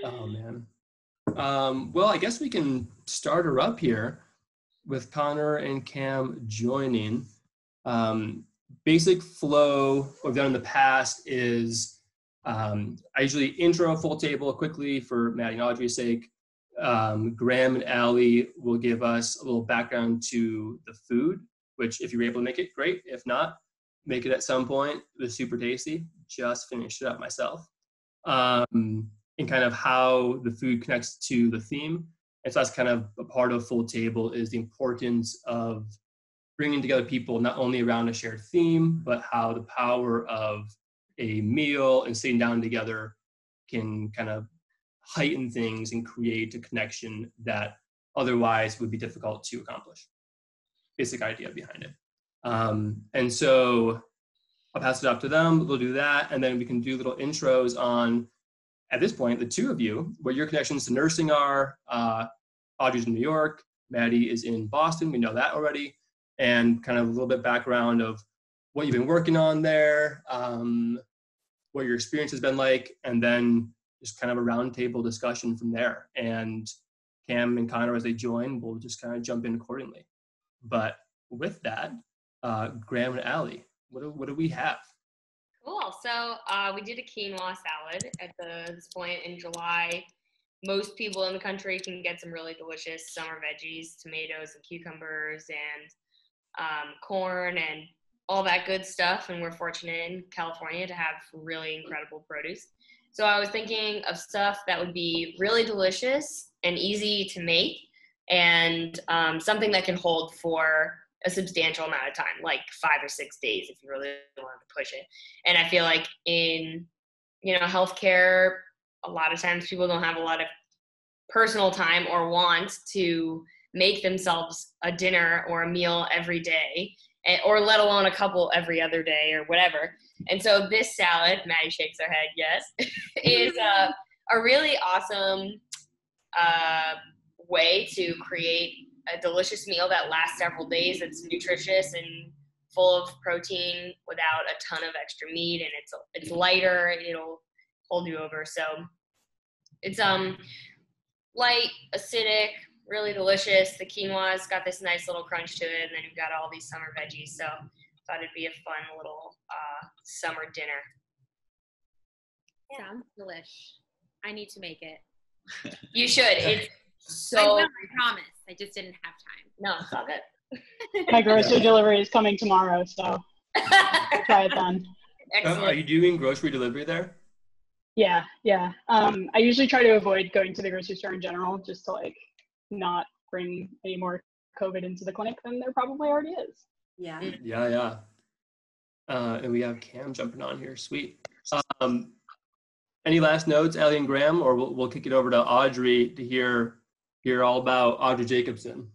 Oh man. Well, I guess we can start her up here with Connor and Cam joining. Um, Basic flow what we've done in the past is I usually intro full table quickly for Maddie and Audrey's sake. Graham and Allie will give us a little background to the food, which if you're able to make it, great. If not, make it at some point. It was super tasty. Just finished it up myself. And kind of how the food connects to the theme. And so that's kind of a part of Full Table is the importance of bringing together people not only around a shared theme, but how the power of a meal and sitting down together can kind of heighten things and create a connection that otherwise would be difficult to accomplish. Basic idea behind it. And so I'll pass it up to them. We'll do that. And then we can do little intros on, at this point, the two of you, what your connections to nursing are. Audrey's in New York. Maddie is in Boston. We know that already. And kind of a little bit background of what you've been working on there, what your experience has been like, and then just kind of a roundtable discussion from there. And Cam and Connor, as they join, will just kind of jump in accordingly. But with that, Graham and Allie, what do we have? Cool. So we did a quinoa salad at this point in July. Most people in the country can get some really delicious summer veggies, tomatoes and cucumbers and corn and all that good stuff. And we're fortunate in California to have really incredible produce. So I was thinking of stuff that would be really delicious and easy to make and something that can hold for a substantial amount of time, like 5 or 6 days if you really wanted to push it. And I feel like in, healthcare, a lot of times people don't have a lot of personal time or want to make themselves a dinner or a meal every day, or let alone a couple every other day or whatever. And so this salad, Maddie shakes her head, yes, is a really awesome way to create a delicious meal that lasts several days. It's nutritious and full of protein without a ton of extra meat, and it's lighter. It'll hold you over. So it's light, acidic, really delicious. The quinoa's got this nice little crunch to it, and then you've got all these summer veggies. So I thought it'd be a fun little summer dinner. Yeah. Sounds delish. I need to make it. You should. It's so. I will, I promise. I just didn't have time. No, it's all good. My grocery delivery is coming tomorrow, so I'll try it then. Excellent. Are you doing grocery delivery there? Yeah. I usually try to avoid going to the grocery store in general, just to not bring any more COVID into the clinic than there probably already is. Yeah. Yeah. And we have Cam jumping on here. Sweet. Any last notes, Allie and Graham, or we'll kick it over to Audrey to hear all about Audrey Jacobson.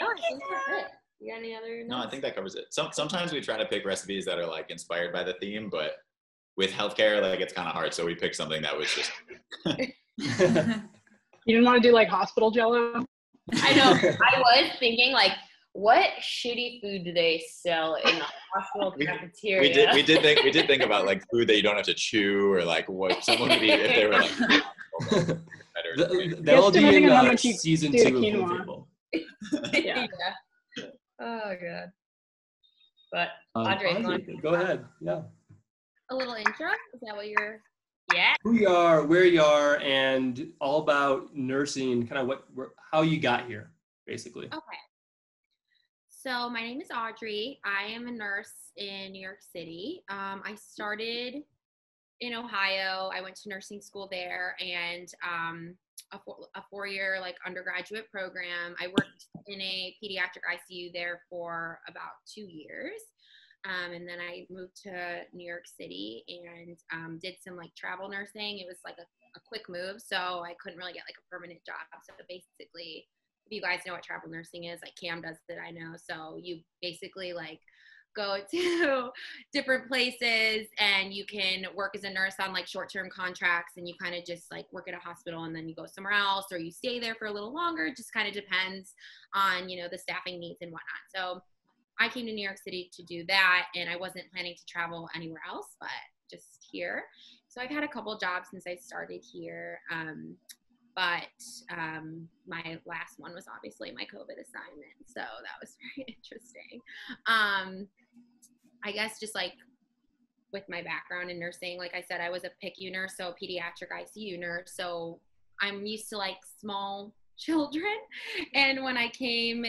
Oh, I think that's it. You got any other notes? No, I think that covers it. Sometimes we try to pick recipes that are inspired by the theme, but with healthcare, it's kind of hard. So we picked something that was just. You didn't want to do hospital Jello? I know. I was thinking what shitty food do they sell in the hospital cafeteria? We did think about food that you don't have to chew, or what someone would eat if they were better. That'll be depending on how in much you season do 2 the of Full quinoa. Table. Yeah. Oh god. But Audrey, go ahead. Yeah. A little intro? Is that what you're? Yeah. Who you are, where you are, and all about nursing. Kind of how you got here, basically. Okay. So my name is Audrey. I am a nurse in New York City. I started in Ohio. I went to nursing school there, and a 4-year undergraduate program. I worked in a pediatric ICU there for about 2 years. And then I moved to New York City and did some travel nursing. It was a quick move, so I couldn't really get a permanent job. So basically, if you guys know what travel nursing is, Cam does that, I know. So you basically go to different places and you can work as a nurse on short-term contracts, and you kind of just work at a hospital and then you go somewhere else, or you stay there for a little longer. It just kind of depends on, the staffing needs and whatnot. So I came to New York City to do that, and I wasn't planning to travel anywhere else, but just here. So I've had a couple jobs since I started here. But my last one was obviously my COVID assignment. So that was very interesting. I guess just like with my background in nursing, like I said, I was a PICU nurse, so pediatric ICU nurse. So I'm used to like small children. And when I came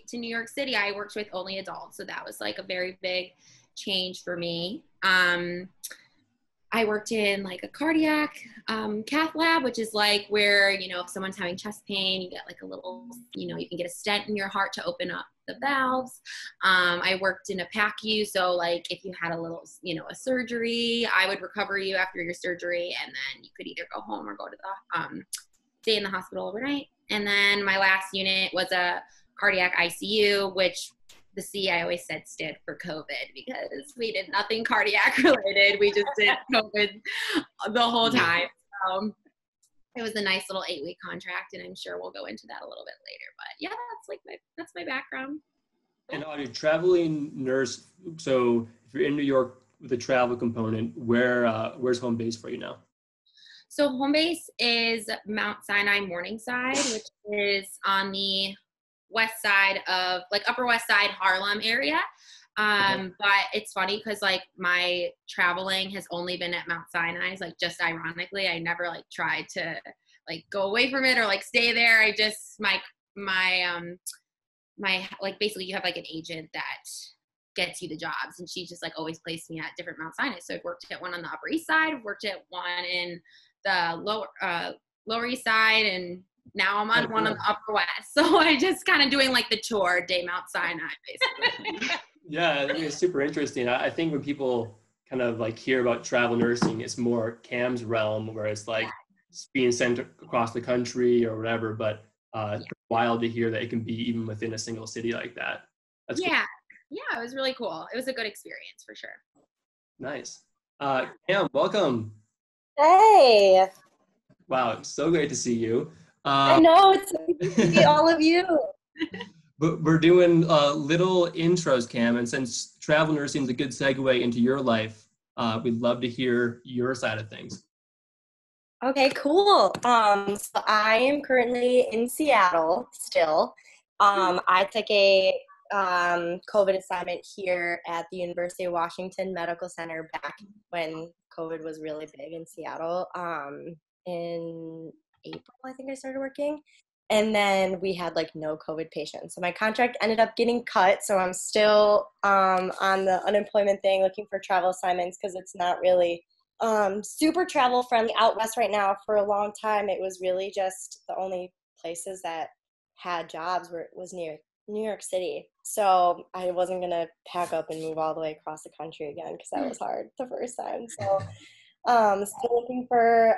to New York City, I worked with only adults. So that was like a very big change for me. I worked in like a cardiac cath lab, which is like where, you know, if someone's having chest pain, you get like a little, you know, you can get a stent in your heart to open up the valves. I worked in a PACU. So like if you had a little, you know, a surgery, I would recover you after your surgery. And then you could either go home or go to the, stay in the hospital overnight. And then my last unit was a cardiac ICU, which the C I always said stood for COVID because we did nothing cardiac related. We just did COVID the whole time. So it was a nice little 8-week contract, and I'm sure we'll go into that a little bit later. But yeah, that's my background. And on a traveling nurse, so if you're in New York with a travel component, where's home base for you now? So home base is Mount Sinai Morningside, which is on the west side of like Upper West Side Harlem area. But it's funny because like my traveling has only been at Mount Sinai. Like just ironically, I never like tried to like go away from it or like stay there. I just my like basically you have like an agent that gets you the jobs, and she just like always placed me at different Mount Sinai. So I've worked at one on the Upper East Side, I've worked at one in the Lower East Side, and now I'm on one on the Upper West. So I just kind of doing like the tour day Mount Sinai, basically. Yeah, I think it's super interesting. I think when people kind of like hear about travel nursing, it's more Cam's realm, where it's like being sent across the country or whatever. But it's wild to hear that it can be even within a single city like that. That's cool. Yeah, it was really cool. It was a good experience for sure. Nice. Cam, welcome. Hey. Wow, so great to see you. I know, it's so good to see all of you. But we're doing little intros, Cam, and since travel nursing is a good segue into your life, we'd love to hear your side of things. Okay, cool. So I am currently in Seattle still. I took a COVID assignment here at the University of Washington Medical Center back when COVID was really big in Seattle. In April, I think I started working. And then we had like no COVID patients. So my contract ended up getting cut. So I'm still on the unemployment thing looking for travel assignments because it's not really super travel friendly out west right now. For a long time, it was really just the only places that had jobs was near New York City. So I wasn't going to pack up and move all the way across the country again because that was hard the first time. So still looking for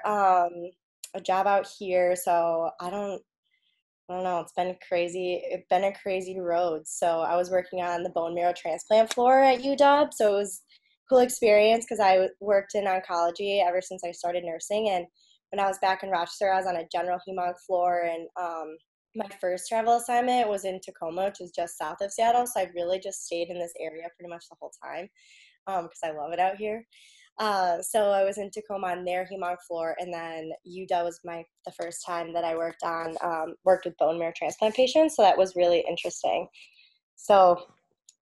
a job out here. So I don't know. It's been crazy. It's been a crazy road. So I was working on the bone marrow transplant floor at UW. So it was a cool experience because I worked in oncology ever since I started nursing. And when I was back in Rochester, I was on a general hemonc floor. And my first travel assignment was in Tacoma, which is just south of Seattle. So I really just stayed in this area pretty much the whole time because I love it out here. So I was in Tacoma on their hemonc floor, and then UW was the first time that I worked with bone marrow transplant patients. So that was really interesting. So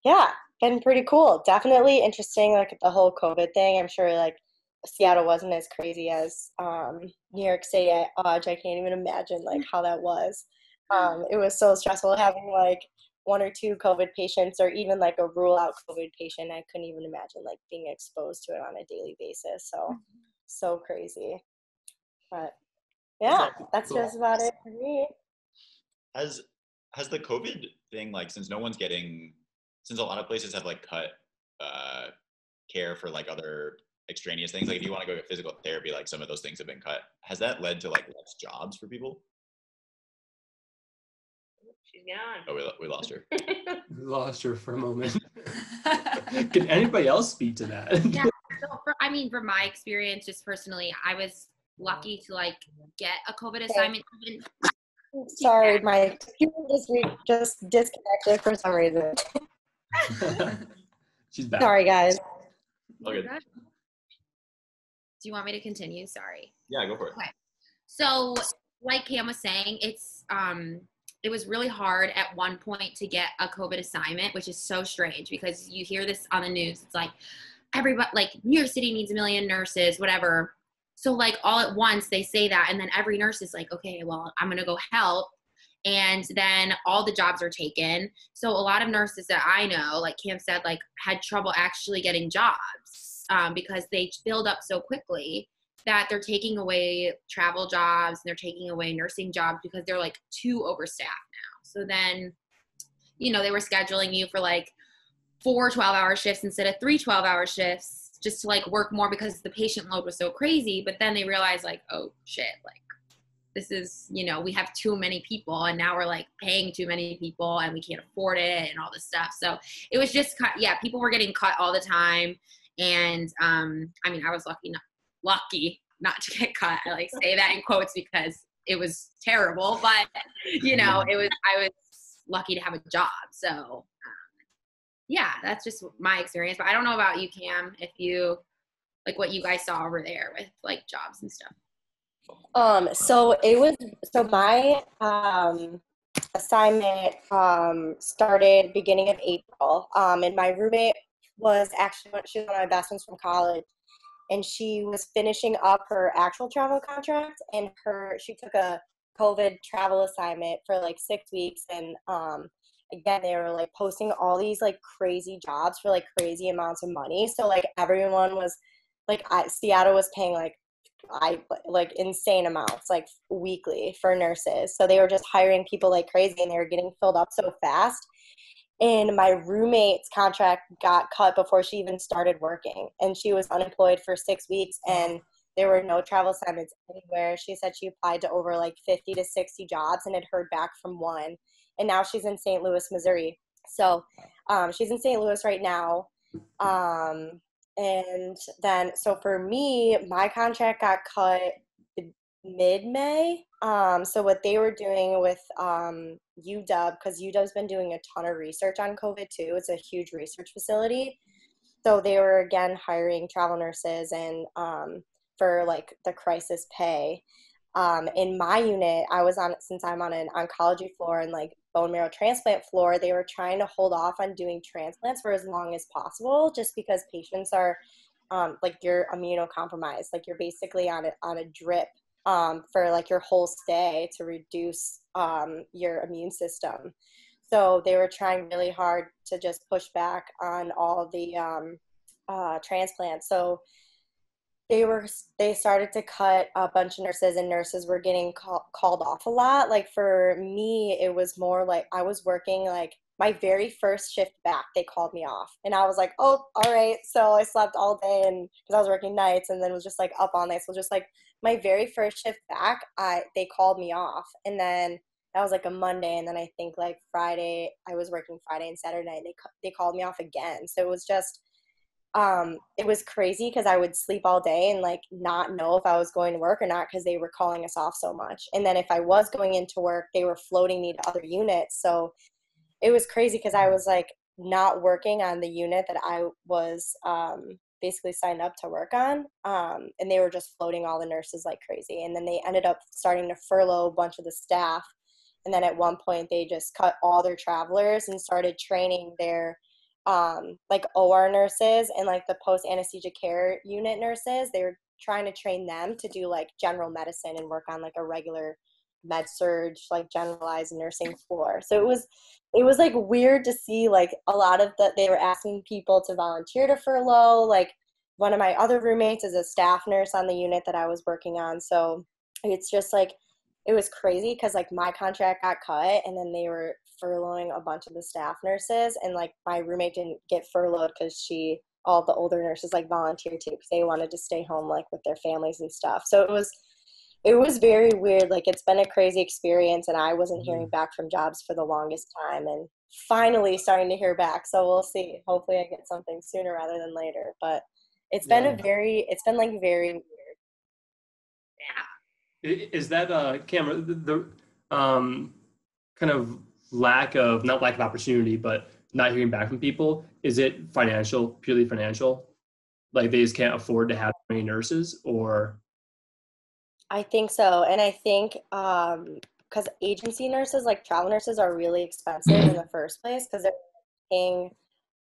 yeah, been pretty cool. Definitely interesting, like the whole COVID thing. I'm sure like Seattle wasn't as crazy as New York City at Odge. I can't even imagine like how that was. It was so stressful having like 1 or 2 COVID patients or even like a rule out COVID patient. I couldn't even imagine like being exposed to it on a daily basis. So crazy. But yeah, that's just about it for me. Has the COVID thing, like, since a lot of places have like cut care for like other extraneous things, like if you want to go get physical therapy, like some of those things have been cut, has that led to like less jobs for people? She's gone. Oh, we lost her. We lost her for a moment. Can anybody else speak to that? Yeah. So from my experience, just personally, I was lucky to like get a COVID assignment. Sorry, my computer this week just disconnected for some reason. She's back. Sorry, guys. Okay. Do you want me to continue? Sorry. Yeah, go for it. Okay. So like Cam was saying, it was really hard at one point to get a COVID assignment, which is so strange because you hear this on the news. It's like everybody, like New York City needs 1 million nurses, whatever. So like all at once they say that, and then every nurse is like, okay, well, I'm going to go help. And then all the jobs are taken. So a lot of nurses that I know, like Cam said, like had trouble actually getting jobs because they filled up so quickly that they're taking away travel jobs and they're taking away nursing jobs because they're like too overstaffed now. So then, you know, they were scheduling you for like 4 12-hour shifts instead of 3 12-hour shifts just to like work more because the patient load was so crazy. But then they realized like, oh shit, like this is, you know, we have too many people and now we're like paying too many people and we can't afford it and all this stuff. So it was just, people were getting cut all the time. And I mean, I was lucky not to get cut. I like say that in quotes because it was terrible, but you know, I was lucky to have a job. So yeah, that's just my experience. But I don't know about you, Cam, if you like what you guys saw over there with like jobs and stuff. So my assignment started beginning of April. And my roommate was actually she was one of my best friends from college, and she was finishing up her actual travel contract, and she took a COVID travel assignment for like 6 weeks, and again they were like posting all these like crazy jobs for like crazy amounts of money. So like everyone was like Seattle was paying like insane amounts like weekly for nurses. So they were just hiring people like crazy and they were getting filled up so fast. And my roommate's contract got cut before she even started working, and she was unemployed for 6 weeks and there were no travel assignments anywhere. She said she applied to over like 50 to 60 jobs and had heard back from one. And now she's in St. Louis, Missouri. So she's in St. Louis right now. And then, so for me, my contract got cut mid-May. So what they were doing with UW, because UW's been doing a ton of research on COVID too. It's a huge research facility. So they were again hiring travel nurses and for like the crisis pay. In my unit, since I'm on an oncology floor and like bone marrow transplant floor, they were trying to hold off on doing transplants for as long as possible, just because patients are like you're immunocompromised, like you're basically on a drip for like your whole stay to reduce your immune system. So they were trying really hard to just push back on all the transplants. So they started to cut a bunch of nurses, and nurses were getting called off a lot. Like for me, it was more like I was working like my very first shift back, they called me off, and I was like, oh, all right. So I slept all day, and because I was working nights, and then was just like up all night. So just like my very first shift back, they called me off, and then that was like a Monday, and then I think like Friday, I was working Friday and Saturday night, and they called me off again. So it was just it was crazy because I would sleep all day and like not know if I was going to work or not because they were calling us off so much. And then if I was going into work, they were floating me to other units. So it was crazy because I was like not working on the unit that I was basically signed up to work on. And they were just floating all the nurses like crazy. And then they ended up starting to furlough a bunch of the staff. And then at one point they just cut all their travelers and started training their like OR nurses and like the post anesthesia care unit nurses. They were trying to train them to do like general medicine and work on like a regular med surg, like generalized nursing floor. So it was like weird to see like a lot of they were asking people to volunteer to furlough. Like one of my other roommates is a staff nurse on the unit that I was working on. So it's just like, it was crazy because like my contract got cut and then they were furloughing a bunch of the staff nurses, and like my roommate didn't get furloughed because all the older nurses like volunteered too because they wanted to stay home like with their families and stuff. So it was very weird. Like it's been a crazy experience, and I wasn't hearing back from jobs for the longest time, and finally starting to hear back. So we'll see. Hopefully I get something sooner rather than later, but it's been like very weird. Yeah. Is that Cameron, the kind of not lack of opportunity, but not hearing back from people? Is it financial, purely financial? Like they just can't afford to have many nurses, or? I think so. And I think because agency nurses, like travel nurses, are really expensive in the first place because they're paying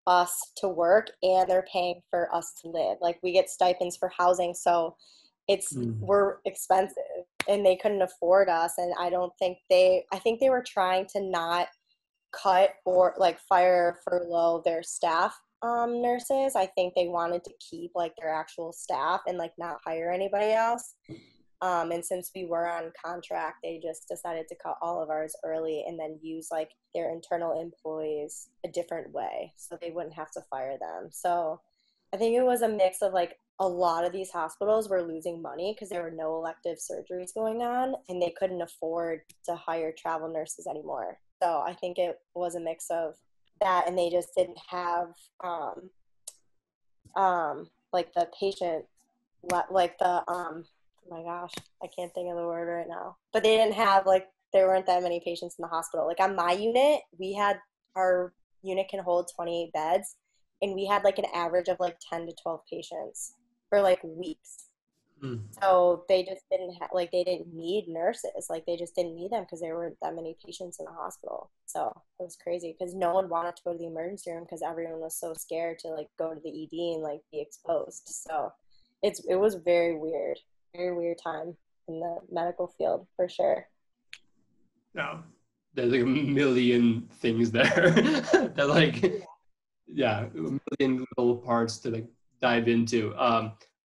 us to work and they're paying for us to live. Like we get stipends for housing, so we're expensive and they couldn't afford us. And I think they were trying to not cut or like fire, furlough their staff nurses. I think they wanted to keep like their actual staff and like not hire anybody else. And since we were on contract, they just decided to cut all of ours early and then use like their internal employees a different way so they wouldn't have to fire them. So I think it was a mix of like a lot of these hospitals were losing money because there were no elective surgeries going on and they couldn't afford to hire travel nurses anymore. So I think it was a mix of that, and they just didn't have like the patient, like the oh my gosh, I can't think of the word right now. But they didn't have like, there weren't that many patients in the hospital. Like on my unit, our unit can hold 28 beds, and we had like an average of like 10 to 12 patients for like weeks. So they just didn't have, they didn't need nurses. Like they just didn't need them because there weren't that many patients in the hospital. So it was crazy because no one wanted to go to the emergency room because everyone was so scared to like go to the ED and like be exposed. So it was very weird time in the medical field for sure. No, there's like a million things there. That like, a million little parts to like dive into.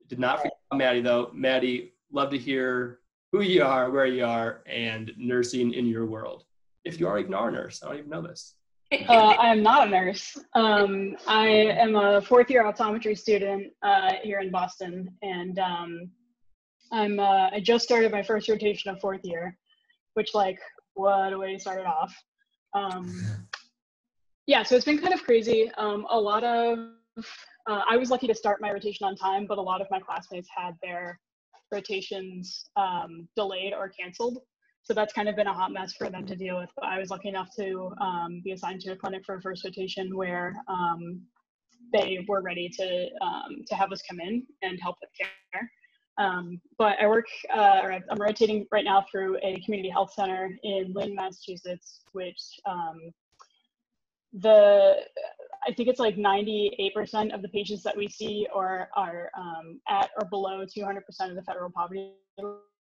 Did not forget about Maddie though. Maddie, love to hear who you are, where you are, and nursing in your world. If you are even a nurse, I don't even know this. I am not a nurse. I am a fourth-year optometry student here in Boston, and I just started my first rotation of fourth year, which like what a way to start it off. So it's been kind of crazy. A lot of I was lucky to start my rotation on time, but a lot of my classmates had their rotations delayed or canceled. So that's kind of been a hot mess for them to deal with. But I was lucky enough to be assigned to a clinic for a first rotation where they were ready to have us come in and help with care. But I work, I'm rotating right now through a community health center in Lynn, Massachusetts, which I think it's like 98% of the patients that we see are at or below 200% of the federal poverty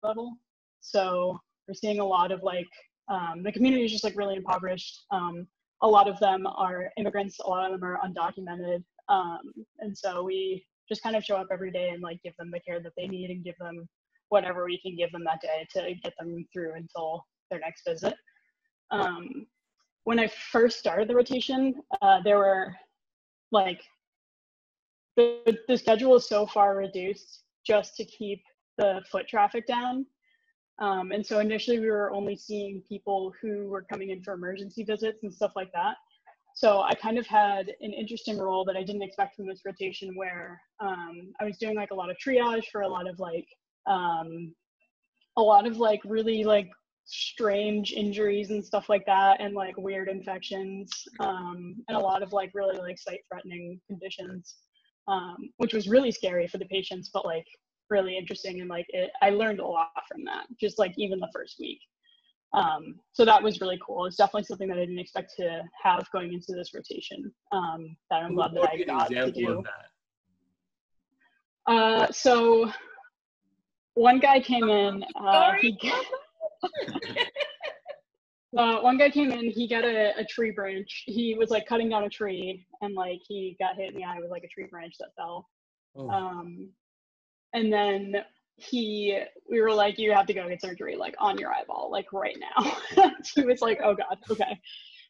level. So we're seeing a lot of like, the community is just like really impoverished. A lot of them are immigrants, a lot of them are undocumented. And so we just kind of show up every day and like give them the care that they need and give them whatever we can give them that day to get them through until their next visit. When I first started the rotation, there were like, the schedule is so far reduced just to keep the foot traffic down. And so initially we were only seeing people who were coming in for emergency visits and stuff like that. So I kind of had an interesting role that I didn't expect from this rotation where I was doing like a lot of triage for a lot of really like strange injuries and stuff like that, and like weird infections, and a lot of like really like sight-threatening conditions, which was really scary for the patients, but like really interesting. And like I learned a lot from that, just like even the first week. So that was really cool. It's definitely something that I didn't expect to have going into this rotation, that I'm glad that I got to do. So one guy came in, one guy came in, he got a tree branch. He was like cutting down a tree and like he got hit in the eye with like a tree branch that fell. And then we were like, you have to go get surgery like on your eyeball, like right now. He was like, oh God, okay.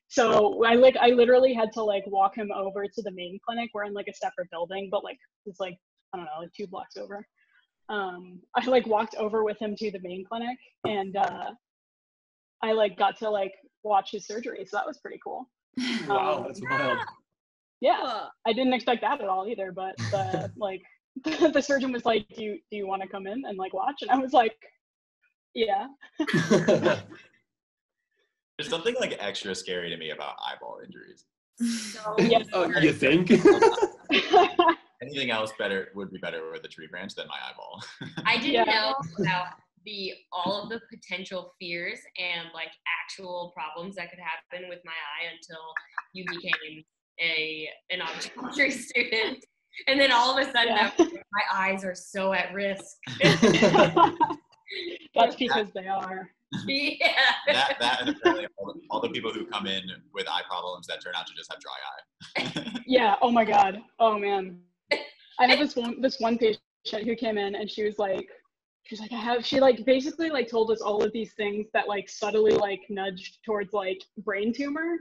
So I literally had to like walk him over to the main clinic. We're in like a separate building, but like it's like, I don't know, like 2 blocks over. I like walked over with him to the main clinic, and I like got to like watch his surgery. So that was pretty cool. Wow, that's wild. Yeah, I didn't expect that at all either, but like the surgeon was like, do you want to come in and like watch? And I was like, yeah. There's something like extra scary to me about eyeball injuries. Yes. Oh, you think? anything else would be better with a tree branch than my eyeball. I didn't Yeah. know about all of the potential fears and like actual problems that could happen with my eye until you became an optometry student. And then all of a sudden, Yeah. I was like, my eyes are so at risk. That's because they are. Yeah. that and apparently all the people who come in with eye problems that turn out to just have dry eye. Yeah. Oh my God. Oh man. I had this one patient who came in and she was like, she like basically like told us all of these things that like subtly like nudged towards like brain tumor.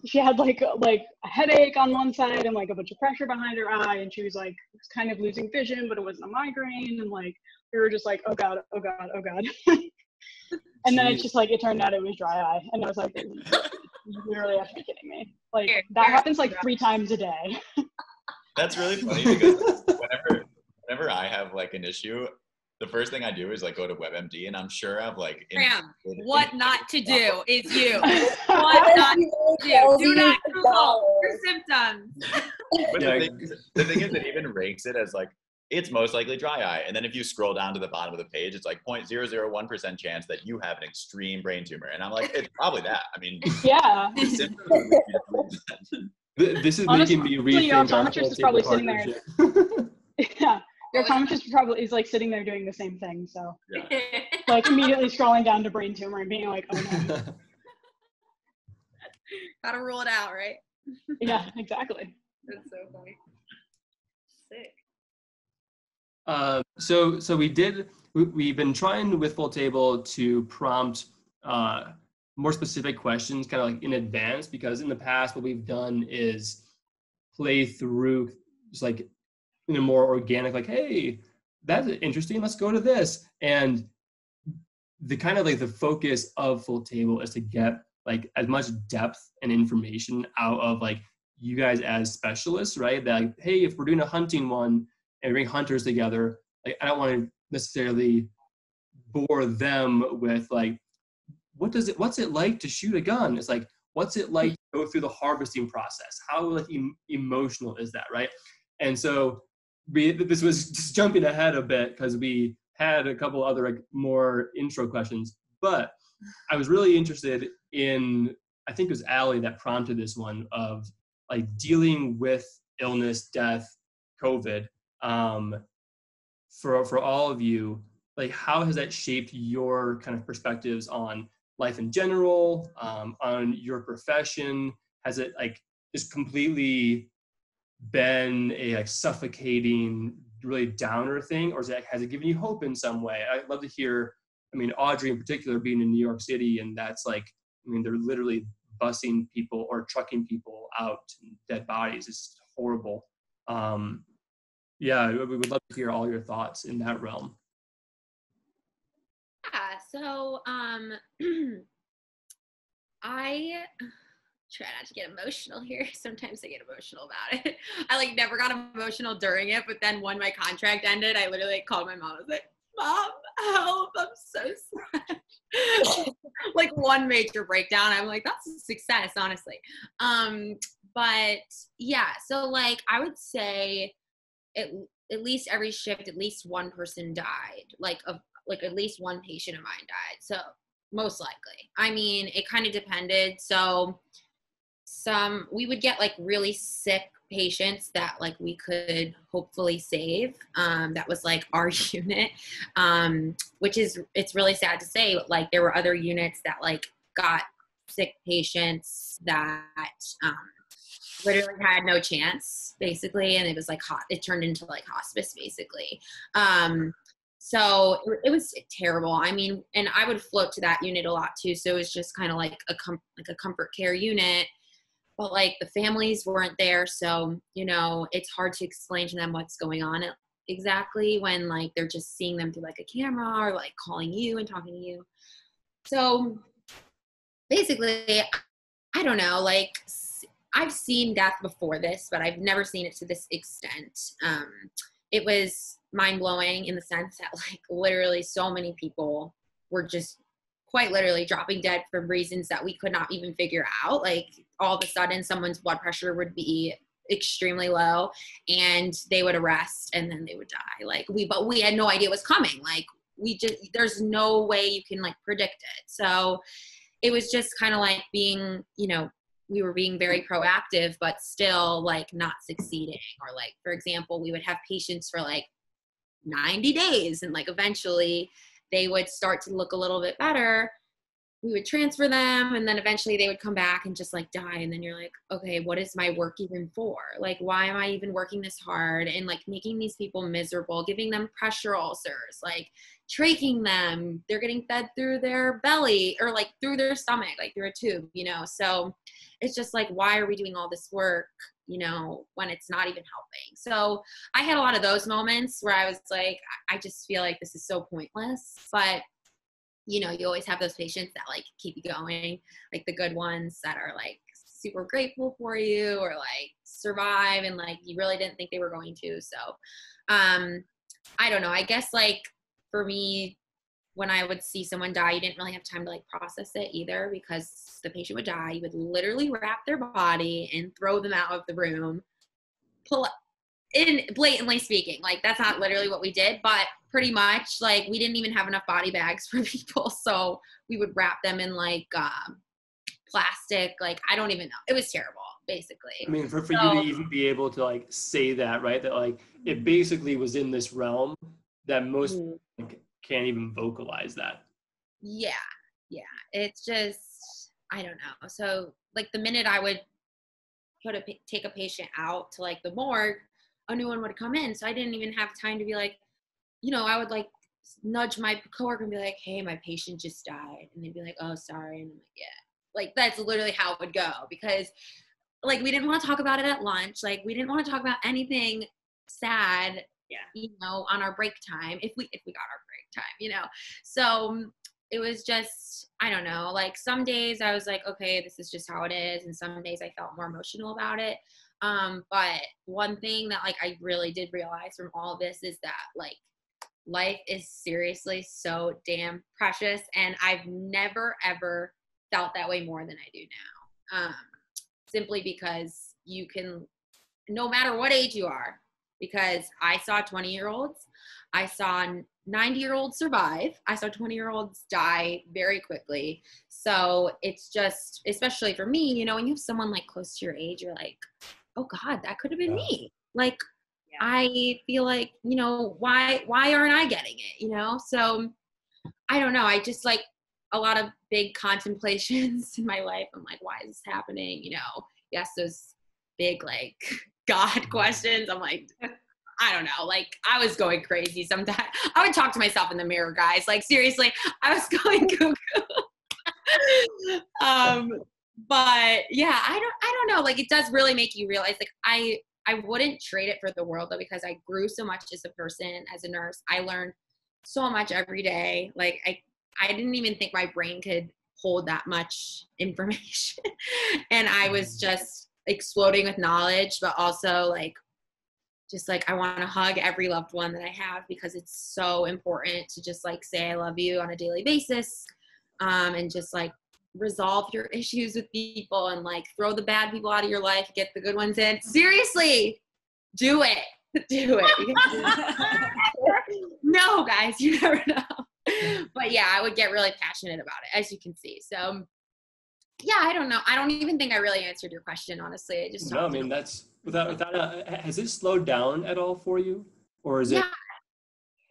She had like a headache on one side and like a bunch of pressure behind her eye, and she was like kind of losing vision, but it wasn't a migraine, and like we were just like, oh God. And then it's just like it turned out it was dry eye, and I was like, you literally have to be kidding me. Like that happens like 3 times a day. That's really funny because whenever I have like an issue, the first thing I do is like go to WebMD, and I'm sure I've like Graham, what not to do is you. What What not to do. Do not Google your symptoms. But Yeah. the thing is, it even ranks it as like it's most likely dry eye, and then if you scroll down to the bottom of the page, it's like 0.001% chance that you have an extreme brain tumor, and I'm like, it's probably that. I mean, Yeah. the symptoms would lead you to believe that. This is Honestly, making me your rethink our optometrist whole is probably table sitting there. partnership. Yeah. Your optometrist probably is like sitting there doing the same thing. So Yeah. like immediately scrolling down to brain tumor and being like, oh no. Gotta rule it out, right? Yeah, exactly. That's so funny. Sick. So we've been trying with Full Table to prompt more specific questions kind of like in advance, because in the past what we've done is play through just like in a more organic, like, hey, that's interesting, let's go to this. And the kind of like the focus of Full Table is to get like as much depth and information out of like you guys as specialists, right? That like, hey, if we're doing a hunting one and bring hunters together, like I don't want to necessarily bore them with like, what's it like to shoot a gun? It's like, what's it like to go through the harvesting process? How like emotional is that, right? And so this was just jumping ahead a bit because we had a couple other like more intro questions, but I was really interested in, I think it was Allie that prompted this one of like dealing with illness, death, COVID. For all of you, like how has that shaped your kind of perspectives on life in general, on your profession? Has it like just completely been a like suffocating, really downer thing, or has it given you hope in some way? I'd love to hear. I mean, Audrey in particular being in New York City, and that's like, I mean, they're literally busing people or trucking people out, dead bodies. It's horrible. Yeah, we would love to hear all your thoughts in that realm. Yeah, so I try not to get emotional here. Sometimes I get emotional about it. I like never got emotional during it, but then when my contract ended, I literally called my mom. I was like, Mom, help, I'm so sad. Like one major breakdown. I'm like, that's a success, honestly. But yeah, so like I would say at least every shift, at least one person died. Like at least one patient of mine died. So most likely. I mean, it kind of depended. So we would get like really sick patients that like we could hopefully save. That was like our unit, which is, it's really sad to say, but like there were other units that like got sick patients that literally had no chance basically. And it was like it turned into like hospice basically. So it was terrible. I mean, and I would float to that unit a lot too. So it was just kind of like a comfort care unit, but like the families weren't there. So, you know, it's hard to explain to them what's going on exactly when like they're just seeing them through like a camera or like calling you and talking to you. So basically, I don't know, like I've seen death before this, but I've never seen it to this extent. It was mind-blowing in the sense that like literally so many people were just quite literally dropping dead for reasons that we could not even figure out. Like all of a sudden someone's blood pressure would be extremely low, and they would arrest and then they would die. Like but we had no idea it was coming. Like there's no way you can like predict it. So it was just kind of like being, we were being very proactive, but still like not succeeding. Or like, for example, we would have patients for like 90 days and like eventually they would start to look a little bit better. We would transfer them and then eventually they would come back and just like die. And then you're like, okay, what is my work even for? Like, why am I even working this hard and like making these people miserable, giving them pressure ulcers, like tracheing them, they're getting fed through their belly or like through their stomach, like through a tube, So it's just like, why are we doing all this work, when it's not even helping? So I had a lot of those moments where I was like, I just feel like this is so pointless, but you always have those patients that like keep you going, like the good ones that are like super grateful for you or like survive and like you really didn't think they were going to. So I don't know. I guess like for me, when I would see someone die, you didn't really have time to like process it either because the patient would die. You would literally wrap their body and throw them out of the room, blatantly speaking, like that's not literally what we did, but pretty much like we didn't even have enough body bags for people. So we would wrap them in like plastic, like I don't even know. It was terrible, basically. I mean, for you to even be able to like say that, right? That like it basically was in this realm that most like, can't even vocalize that. Yeah. It's just, I don't know. So like the minute I would take a patient out to like the morgue, a new one would come in. So I didn't even have time to be like, I would like nudge my coworker and be like, hey, my patient just died. And they'd be like, oh, sorry. And I'm like, yeah. Like that's literally how it would go because like we didn't want to talk about it at lunch. Like we didn't want to talk about anything sad, on our break time, if we got our break time, So it was just, I don't know, like some days I was like, okay, this is just how it is. And some days I felt more emotional about it. But one thing that like I really did realize from all of this is that like life is seriously so damn precious. And I've never, ever felt that way more than I do now. Simply because you can, no matter what age you are, because I saw 20-year-olds, I saw 90-year-olds survive. I saw 20-year-olds die very quickly. So it's just, especially for me, when you have someone like close to your age, you're like, oh God, that could have been me. Like, I feel like, why aren't I getting it, So I don't know. I just like a lot of big contemplations in my life. I'm like, why is this happening? Yes, those big like God questions. I'm like, I don't know. Like I was going crazy sometimes. I would talk to myself in the mirror, guys. Like seriously, I was going cuckoo. But yeah, I don't know. Like it does really make you realize like I wouldn't trade it for the world though, because I grew so much as a person, as a nurse. I learned so much every day. Like I didn't even think my brain could hold that much information. And I was just exploding with knowledge, but also like, just like, I want to hug every loved one that I have because it's so important to just like say, I love you on a daily basis. And just like resolve your issues with people and like throw the bad people out of your life, get the good ones in. Seriously, do it. Do it. No, guys, you never know. But yeah, I would get really passionate about it, as you can see. So yeah, I don't know. I don't even think I really answered your question, honestly. I just no. I mean, that's without has it slowed down at all for you, or is it?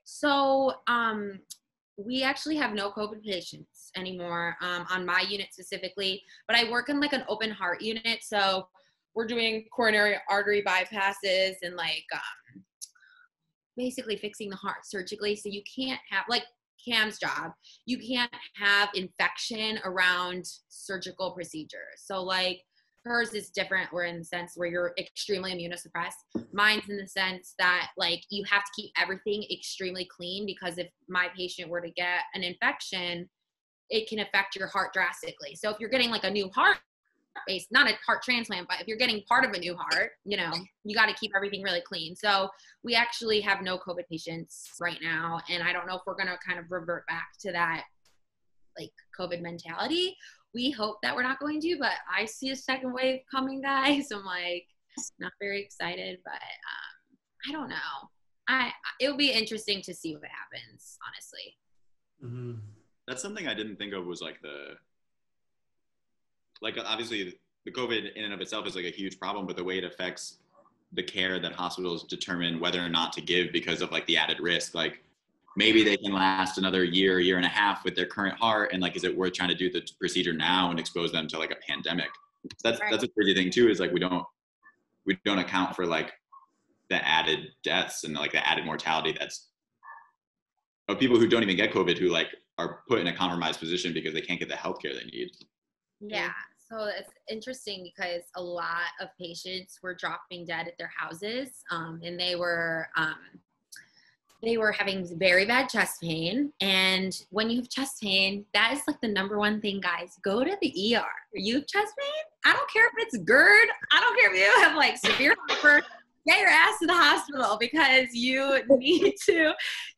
So we actually have no COVID patients anymore on my unit specifically, but I work in like an open heart unit. So we're doing coronary artery bypasses and like basically fixing the heart surgically. So you can't have, like Cam's job, you can't have infection around surgical procedures. So like hers is different. We're in the sense where you're extremely immunosuppressed. Mine's in the sense that like you have to keep everything extremely clean, because if my patient were to get an infection, it can affect your heart drastically. So if you're getting like a new heart, not a heart transplant, but if you're getting part of a new heart, you got to keep everything really clean. So we actually have no COVID patients right now. And I don't know if we're going to kind of revert back to that like COVID mentality. We hope that we're not going to, but I see a second wave coming, guys. I'm like, not very excited, but I don't know. It will be interesting to see what happens, honestly. Mm-hmm. That's something I didn't think of was like obviously the COVID in and of itself is like a huge problem, but the way it affects the care that hospitals determine whether or not to give because of like the added risk, like maybe they can last another year and a half with their current heart, and like, is it worth trying to do the procedure now and expose them to like a pandemic? So that's a crazy thing too, is like we don't account for like the added deaths and like the added mortality that's of people who don't even get COVID, who like are put in a compromised position because they can't get the healthcare they need. Yeah. So it's interesting because a lot of patients were dropping dead at their houses, and they were having very bad chest pain. And when you have chest pain, that is like the number one thing, guys. Go to the ER. You have chest pain? I don't care if it's GERD. I don't care if you have like severe heartburn. Get your ass to the hospital, because you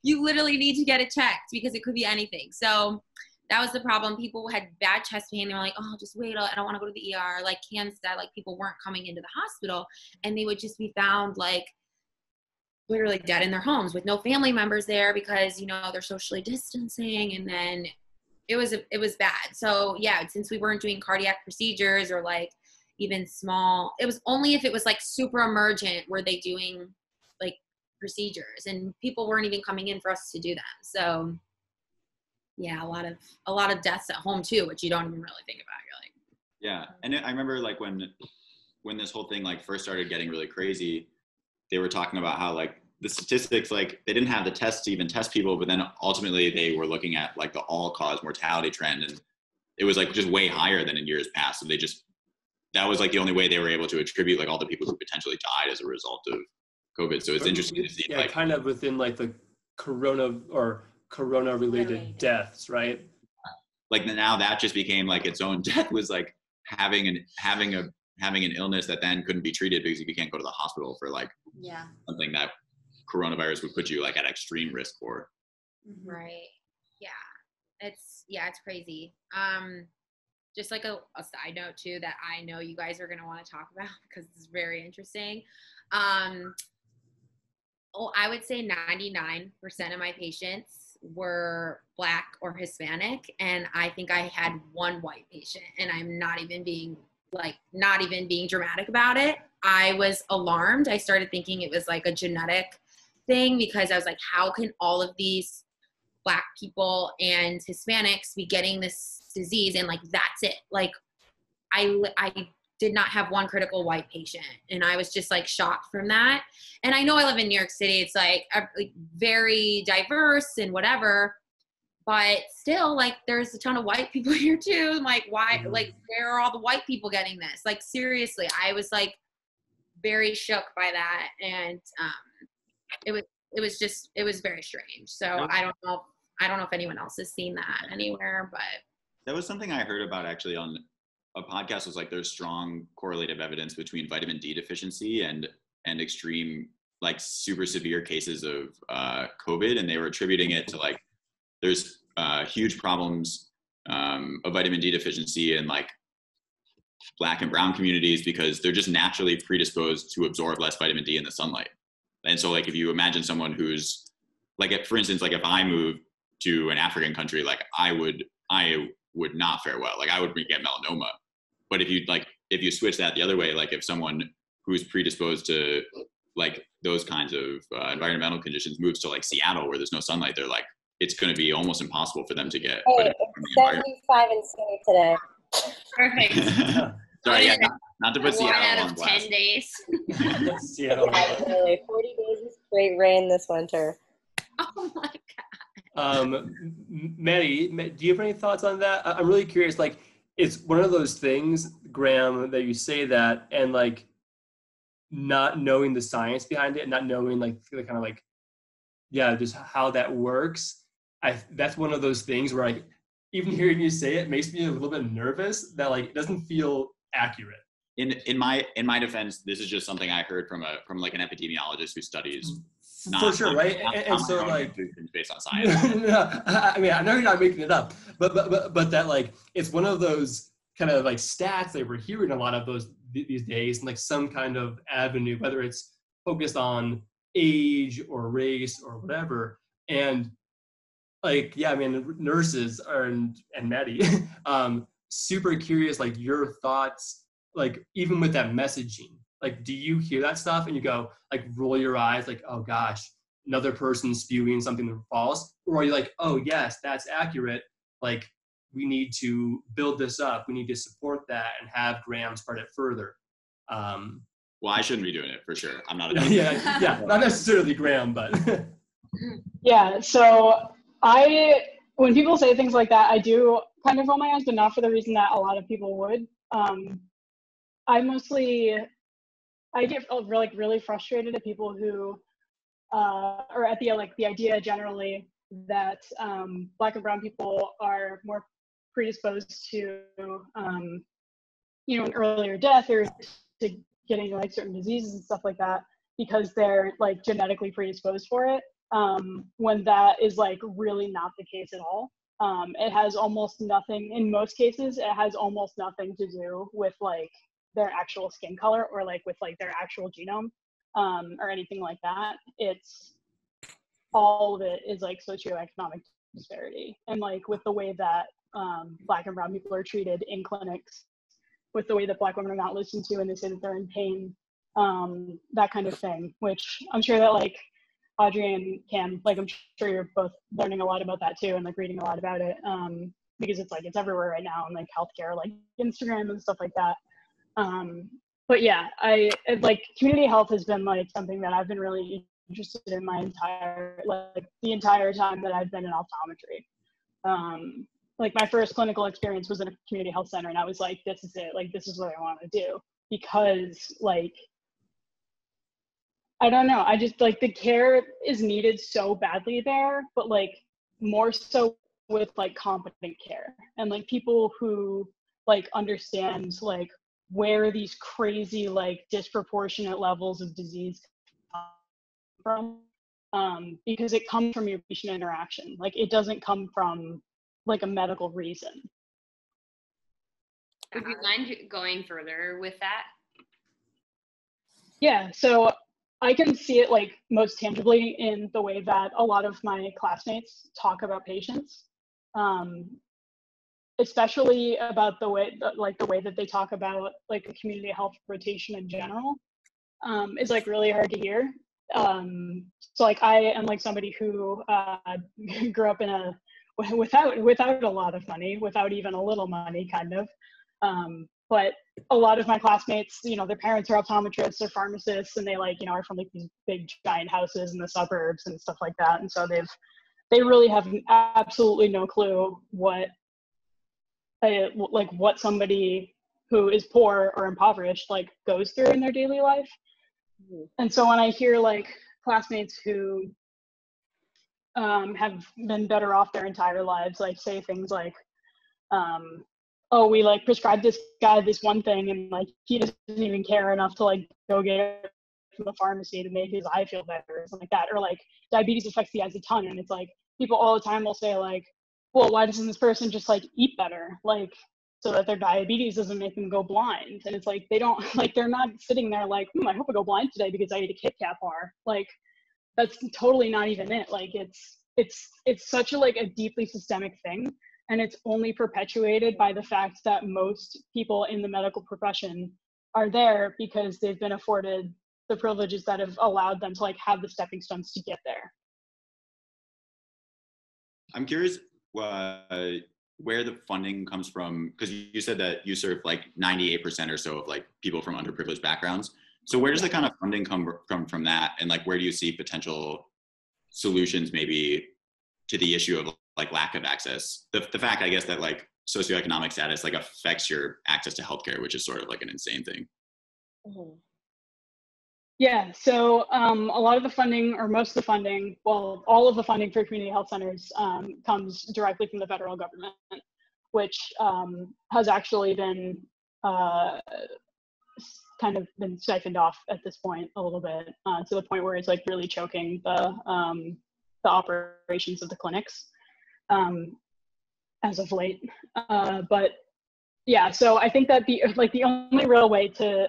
literally need to get it checked, because it could be anything. So that was the problem. People had bad chest pain. They were like, oh, just wait. I don't want to go to the ER. Like Cam said, like people weren't coming into the hospital, and they would just be found like literally dead in their homes with no family members there, because, they're socially distancing. And then it was bad. So yeah, since we weren't doing cardiac procedures or like even small, it was only if it was like super emergent were they doing like procedures, and people weren't even coming in for us to do them. So yeah, a lot of deaths at home too, which you don't even really think about. You're like, yeah. And I remember like when this whole thing like first started getting really crazy, they were talking about how like the statistics, like they didn't have the tests to even test people, but then ultimately they were looking at like the all-cause mortality trend, and it was like just way higher than in years past. So that was like the only way they were able to attribute like all the people who potentially died as a result of COVID. So it's interesting to see. Yeah, like kind of within like the corona-related deaths, right? Like now that just became like its own death, was like having an illness that then couldn't be treated because you can't go to the hospital for like something that coronavirus would put you like at extreme risk for. Right. Yeah. It's crazy. Just like a side note too, that I know you guys are going to want to talk about because it's very interesting. I would say 99% of my patients were Black or Hispanic, and I think I had one white patient, and I'm not even being dramatic about it. I was alarmed. I started thinking it was like a genetic thing, because I was like, how can all of these Black people and Hispanics be getting this disease, and like that's it? Like I did not have one critical white patient, and I was just like shocked from that. And I know I live in New York City, it's like very diverse and whatever, but still like there's a ton of white people here too. I'm like, why? Like, where are all the white people getting this? Like, seriously, I was like very shook by that. And it was very strange. So I don't know if anyone else has seen that anywhere, but that was something I heard about actually on a podcast. Was like there's strong correlative evidence between vitamin D deficiency and extreme, like super severe cases of COVID, and they were attributing it to like there's huge problems of vitamin D deficiency in like Black and brown communities, because they're just naturally predisposed to absorb less vitamin D in the sunlight. And so like if you imagine someone who's like, for instance, like if I moved to an African country, like I would not fare well. Like I would get melanoma. But if you switch that the other way, like if someone who's predisposed to like those kinds of environmental conditions moves to like Seattle where there's no sunlight, they're like, it's going to be almost impossible for them to get. Hey, it's 75 and sunny today. Perfect. Sorry, yeah, not to put 1 Seattle out on of blast. 10 days. Seattle. Yeah, really, 40 days of straight rain this winter. oh my God. Maddie, do you have any thoughts on that? I'm really curious. Like, it's one of those things, Graham, that you say that and like not knowing the science behind it, and not knowing like the kind of like, yeah, just how that works. That's one of those things where like, even hearing you say it makes me a little bit nervous that like it doesn't feel accurate. In my defense, this is just something I heard from like an epidemiologist who studies. For sure, right? And so like based on science. no, I mean, I know you're not making it up, but that like it's one of those kind of like stats that we're hearing a lot of these days, and like some kind of avenue, whether it's focused on age or race or whatever. And like, yeah, I mean, nurses and Maddie, super curious, like your thoughts, like even with that messaging, like, do you hear that stuff and you go like, roll your eyes, like, oh gosh, another person spewing something that's false? Or are you like, oh yes, that's accurate. Like, we need to build this up. We need to support that and have Graham spread it further. Well, I shouldn't be doing it for sure. I'm not. Yeah, not necessarily Graham, but. Yeah, so when people say things like that, I do kind of roll my eyes, but not for the reason that a lot of people would. I get really frustrated at people who, or at the idea generally that Black and brown people are more predisposed to, an earlier death or to getting like certain diseases and stuff like that because they're like genetically predisposed for it. When that is like really not the case at all. It has almost nothing, in most cases, it has almost nothing to do with like their actual skin color or like with like their actual genome or anything like that. It's all of it is like socioeconomic disparity. And like with the way that Black and brown people are treated in clinics, with the way that Black women are not listened to and they say that they're in pain, that kind of thing, which I'm sure that like Audrey and Cam, like I'm sure you're both learning a lot about that too and like reading a lot about it because it's like it's everywhere right now and like healthcare, like Instagram and stuff like that. But yeah, like community health has been like something that I've been really interested in the entire time that I've been in optometry. Like my first clinical experience was in a community health center and I was like, this is it, like this is what I want to do because like I don't know. I just like the care is needed so badly there, but like more so with like competent care and like people who like understand like where these crazy like disproportionate levels of disease come from, because it comes from your patient interaction. Like it doesn't come from like a medical reason. Would you mind going further with that? Yeah, so I can see it like most tangibly in the way that a lot of my classmates talk about patients, especially about the way that they talk about like a community health rotation in general, is like really hard to hear. So like I am like somebody who grew up in without a lot of money, without even a little money, kind of. But a lot of my classmates, their parents are optometrists or pharmacists, and they like, are from like these big giant houses in the suburbs and stuff like that. And so they really have absolutely no clue what somebody who is poor or impoverished like goes through in their daily life. And so when I hear like classmates who have been better off their entire lives, like say things like, oh, we like prescribed this guy this one thing and like he doesn't even care enough to like go get it from the pharmacy to make his eye feel better or something like that. Or like diabetes affects the eyes a ton. And it's like people all the time will say like, well, why doesn't this person just like eat better? Like so that their diabetes doesn't make them go blind. And it's like, they don't like, they're not sitting there like, I hope I go blind today because I ate a Kit Kat bar. Like that's totally not even it. Like it's such a like a deeply systemic thing. And it's only perpetuated by the fact that most people in the medical profession are there because they've been afforded the privileges that have allowed them to like have the stepping stones to get there. I'm curious where the funding comes from, because you said that you serve like 98% or so of like people from underprivileged backgrounds. So where does the kind of funding come from that? And like, where do you see potential solutions maybe to the issue of like lack of access? The fact, I guess, that like socioeconomic status like affects your access to healthcare, which is sort of like an insane thing. Mm-hmm. Yeah, so a lot of the funding, or most of the funding, well, all of the funding for community health centers comes directly from the federal government, which has actually been kind of been siphoned off at this point a little bit, to the point where it's like really choking the operations of the clinics as of late. But Yeah, so I think that the only real way to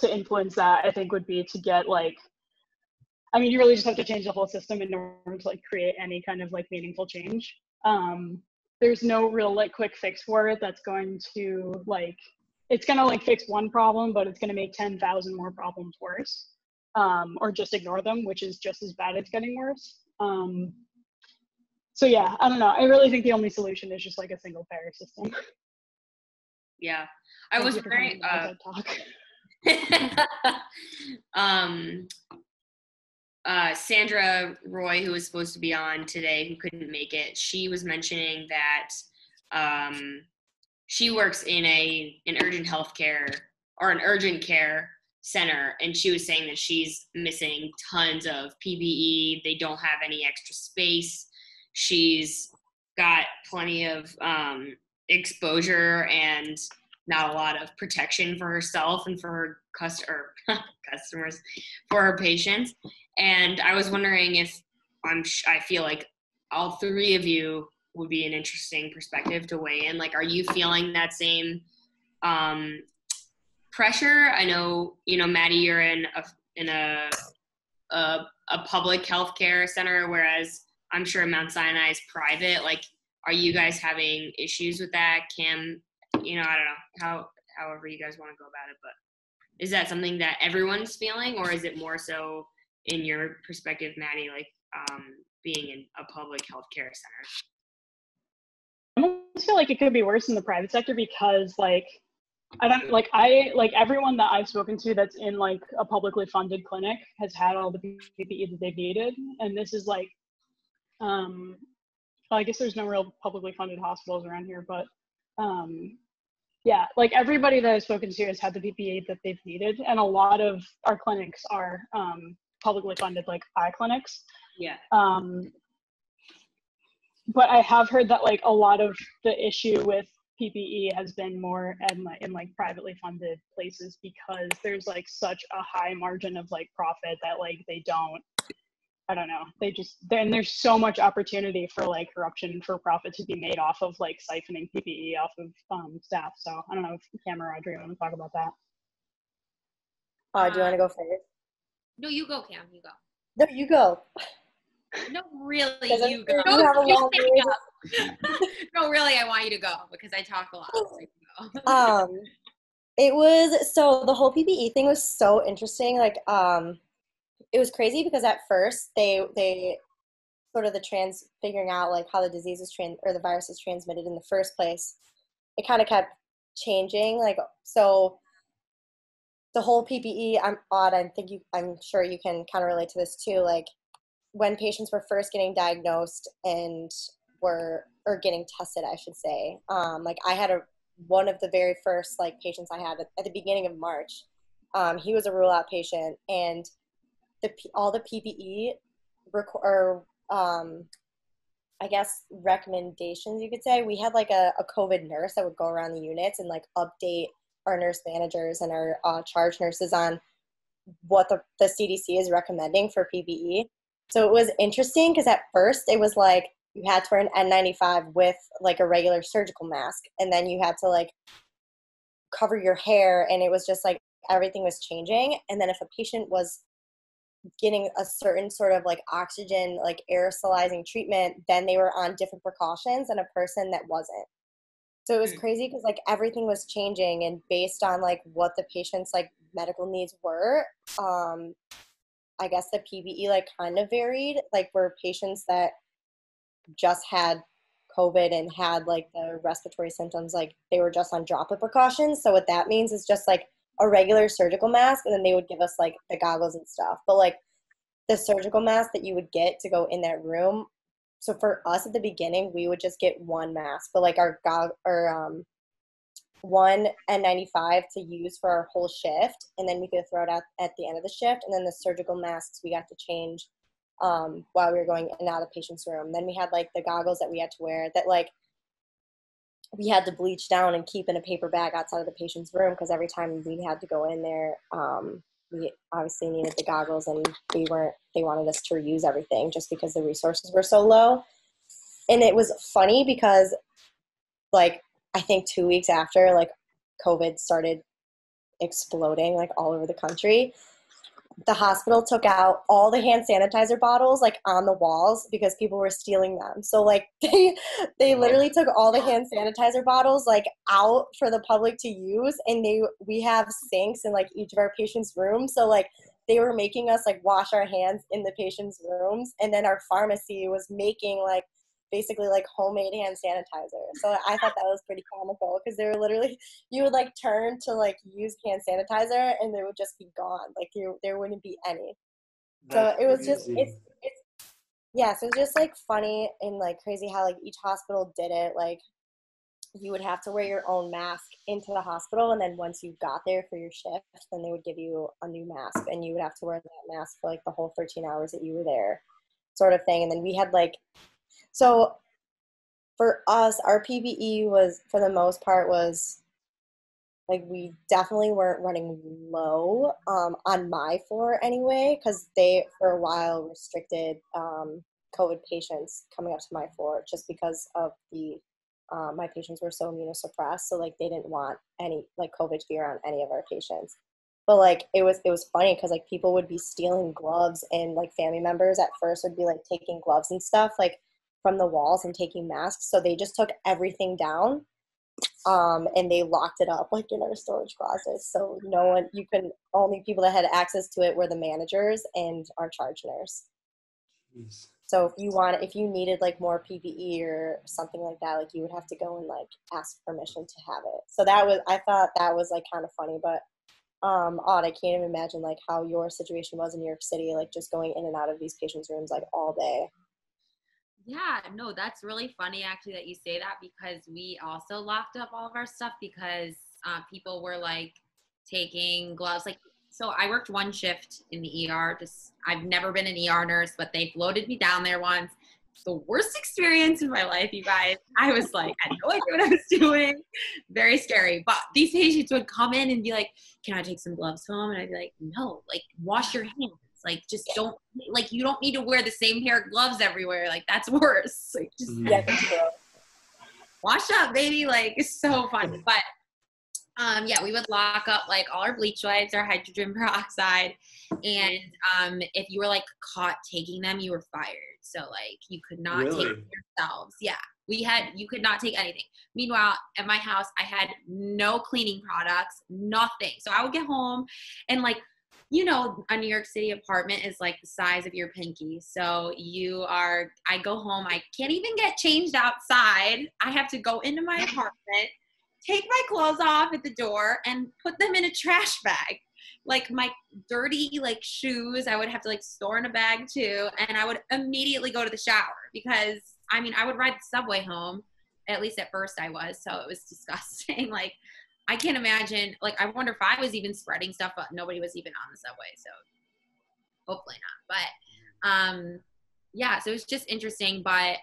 influence that, I think, would be to get like, I mean, you really just have to change the whole system in order to like create any kind of like meaningful change. There's no real like quick fix for it that's going to like, it's gonna like fix one problem, but it's gonna make 10,000 more problems worse, or just ignore them, which is just as bad as getting worse. So yeah, I don't know. I really think the only solution is just like a single payer system. Yeah, I was very Sandra Roy, who was supposed to be on today, who couldn't make it, she was mentioning that she works in an urgent healthcare or an urgent care center, and she was saying that she's missing tons of PPE. They don't have any extra space. She's got plenty of exposure and not a lot of protection for herself and for her customers, for her patients. And I was wondering if I feel like all three of you would be an interesting perspective to weigh in. Like, are you feeling that same pressure? I know, Maddie, you're in a public healthcare center, whereas I'm sure Mount Sinai is private. Like, are you guys having issues with that? Cam, I don't know however you guys want to go about it, but is that something that everyone's feeling, or is it more so in your perspective, Maddie, like being in a public healthcare center? I almost feel like it could be worse in the private sector because everyone that I've spoken to that's in like a publicly funded clinic has had all the PPE that they've needed. And this is like, well, I guess there's no real publicly funded hospitals around here, but yeah, like everybody that I've spoken to has had the PPE that they've needed. And a lot of our clinics are publicly funded, like eye clinics. Yeah. But I have heard that like a lot of the issue with PPE has been more in like privately funded places because there's like such a high margin of like profit that like they don't, I don't know, then there's so much opportunity for like corruption for profit to be made off of like siphoning PPE off of staff. So I don't know if Cam or Audrey want to talk about that. Do you want to go first? No, you go, Cam. You go. No, you go. No, really, you go. No, you have a long no, really, I want you to go because I talk a lot. So you go. It was, so the whole PPE thing was so interesting. Like, it was crazy because at first they sort of figuring out like how the disease is or the virus is transmitted in the first place. It kind of kept changing. Like, so the whole PPE, I'm sure you can kind of relate to this too. Like, when patients were first getting diagnosed and getting tested, I should say. Like, I had one of the very first like patients I had at the beginning of March. He was a rule out patient, and all the PPE I guess recommendations, you could say. We had like a COVID nurse that would go around the units and like update our nurse managers and our charge nurses on what the CDC is recommending for PPE. So it was interesting because at first it was like you had to wear an N95 with like a regular surgical mask, and then you had to like cover your hair, and it was just like everything was changing. And then if a patient was getting a certain sort of like oxygen, like aerosolizing treatment, then they were on different precautions than a person that wasn't. So it was crazy because like everything was changing, and based on like what the patient's like medical needs were, I guess the PPE like kind of varied. Like, were patients that just had COVID and had like the respiratory symptoms, like they were just on droplet precautions. So what that means is just like a regular surgical mask, and then they would give us like the goggles and stuff. But like the surgical mask that you would get to go in that room, so for us at the beginning, we would just get one mask, but like our one N95 to use for our whole shift, and then we could throw it out at the end of the shift. And then the surgical masks we got to change while we were going in and out of the patient's room. Then we had like the goggles that we had to wear that like we had to bleach down and keep in a paper bag outside of the patient's room, because every time we had to go in there, we obviously needed the goggles, and they wanted us to reuse everything just because the resources were so low. And it was funny because like I think 2 weeks after, like, COVID started exploding, like, all over the country, the hospital took out all the hand sanitizer bottles, like, on the walls because people were stealing them. So, like, they literally took all the hand sanitizer bottles, like, out for the public to use, and we have sinks in, like, each of our patients' rooms. So, like, they were making us, like, wash our hands in the patients' rooms, and then our pharmacy was making, like, basically, like, homemade hand sanitizer. So I thought that was pretty comical because they were literally, you would, like, turn to, like, use hand sanitizer and they would just be gone. Like, there wouldn't be any. So it was just, it's yeah, so it's just, like, funny and, like, crazy how, like, each hospital did it. Like, you would have to wear your own mask into the hospital, and then once you got there for your shift, then they would give you a new mask, and you would have to wear that mask for, like, the whole 13 hours that you were there, sort of thing. And then we had, like, so for us, our PPE was, for the most part, was, like, we definitely weren't running low on my floor anyway, because they, for a while, restricted COVID patients coming up to my floor just because of the, my patients were so immunosuppressed. So, like, they didn't want any, like, COVID to be around any of our patients. But, like, it was funny because, like, people would be stealing gloves, and, like, family members at first would be, like, taking gloves and stuff, like, from the walls and taking masks. So they just took everything down, and they locked it up, like, in our storage closets. So no one, only people that had access to it were the managers and our charge nurse. Jeez. So if you needed, like, more PPE or something like that, like, you would have to go and, like, ask permission to have it. So I thought that was, like, kind of funny, but odd. I can't even imagine, like, how your situation was in New York City, like, just going in and out of these patients' rooms, like, all day. Yeah, no, that's really funny actually that you say that, because we also locked up all of our stuff because people were, like, taking gloves. Like, so I worked one shift in the ER. I've never been an ER nurse, but they floated me down there once. The worst experience in my life, you guys. I was like, I had no idea what I was doing. Very scary. But these patients would come in and be like, can I take some gloves home? And I'd be like, no, like, wash your hands. Like, just don't, like, you don't need to wear the same pair of gloves everywhere. Like, that's worse. Like, just wash up, baby. Like, it's so funny. But yeah, we would lock up, like, all our bleach wipes, our hydrogen peroxide, and if you were, like, caught taking them, you were fired. So, like, you could not take them yourselves. Yeah, you could not take anything. Meanwhile, at my house, I had no cleaning products, nothing. So I would get home and, like, you know, a New York City apartment is, like, the size of your pinky. So I go home, I can't even get changed outside. I have to go into my apartment, take my clothes off at the door, and put them in a trash bag. Like, my dirty, like, shoes, I would have to, like, store in a bag too. And I would immediately go to the shower because, I mean, I would ride the subway home. At least at first I was. So it was disgusting. Like, I can't imagine, like, I wonder if I was even spreading stuff, but nobody was even on the subway. So hopefully not. But yeah, so it was just interesting. But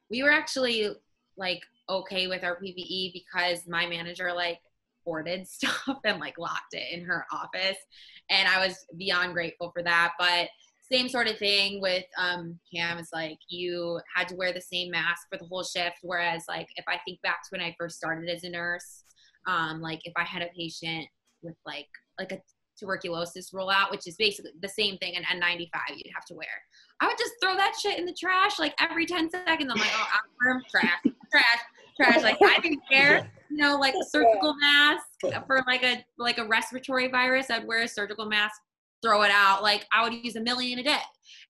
we were actually, like, okay with our PPE because my manager, like, hoarded stuff and, like, locked it in her office. And I was beyond grateful for that. But same sort of thing with Cam. It's like you had to wear the same mask for the whole shift. Whereas, like, if I think back to when I first started as a nurse, like, if I had a patient with like a tuberculosis rollout, which is basically the same thing, an N95 you'd have to wear, I would just throw that shit in the trash, like, every 10 seconds. I'm like, oh, I'm trash. Like, I didn't care, you know, like, a surgical mask for like a respiratory virus. I'd wear a surgical mask, throw it out. Like, I would use 1 million a day.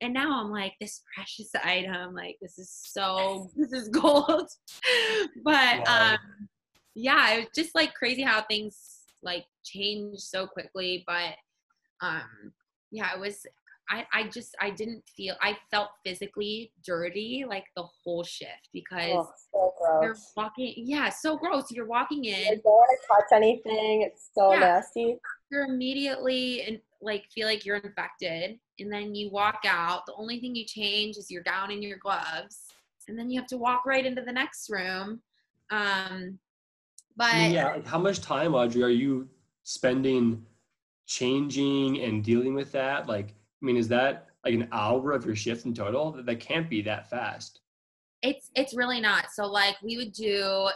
And now I'm like, this precious item, like, this is gold. But yeah, it was just, like, crazy how things, like, change so quickly. But yeah, it was, I felt physically dirty, like, the whole shift because so gross. you're walking, so gross. You're walking in. You don't want to touch anything. It's so nasty. You're immediately and, like, feel like you're infected, and then you walk out. The only thing you change is you're down in your gloves, and then you have to walk right into the next room. But I mean, yeah, like, how much time, Audrey, are you spending changing and dealing with that? Like, I mean, is that like an hour of your shift in total? That can't be that fast. It's really not. So, like, we would do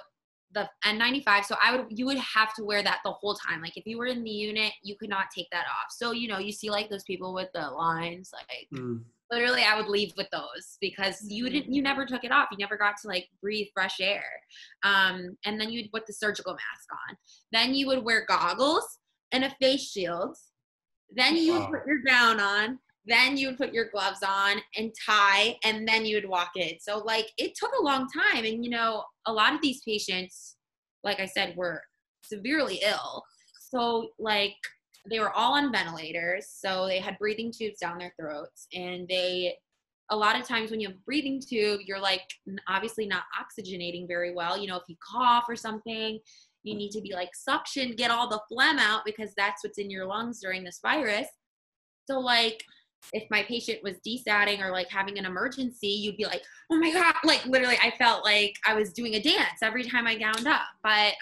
the N95. So you would have to wear that the whole time. Like if you were in the unit, you could not take that off. So, you know, you see like those people with the lines, like literally I would leave with those because you never took it off. You never got to like breathe fresh air. And then you'd put the surgical mask on. Then you would wear goggles and a face shield. Then you would put your gown on. Then you would put your gloves on and tie, and then you would walk in. So like it took a long time. And, you know, a lot of these patients, like I said, were severely ill. So like they were all on ventilators. So they had breathing tubes down their throats, and a lot of times when you have a breathing tube, you're like obviously not oxygenating very well. You know, if you cough or something, you need to be like suction, get all the phlegm out because that's what's in your lungs during this virus. So like, if my patient was desatting or like having an emergency, you'd be like, oh my God, like literally I felt like I was doing a dance every time I gowned up. But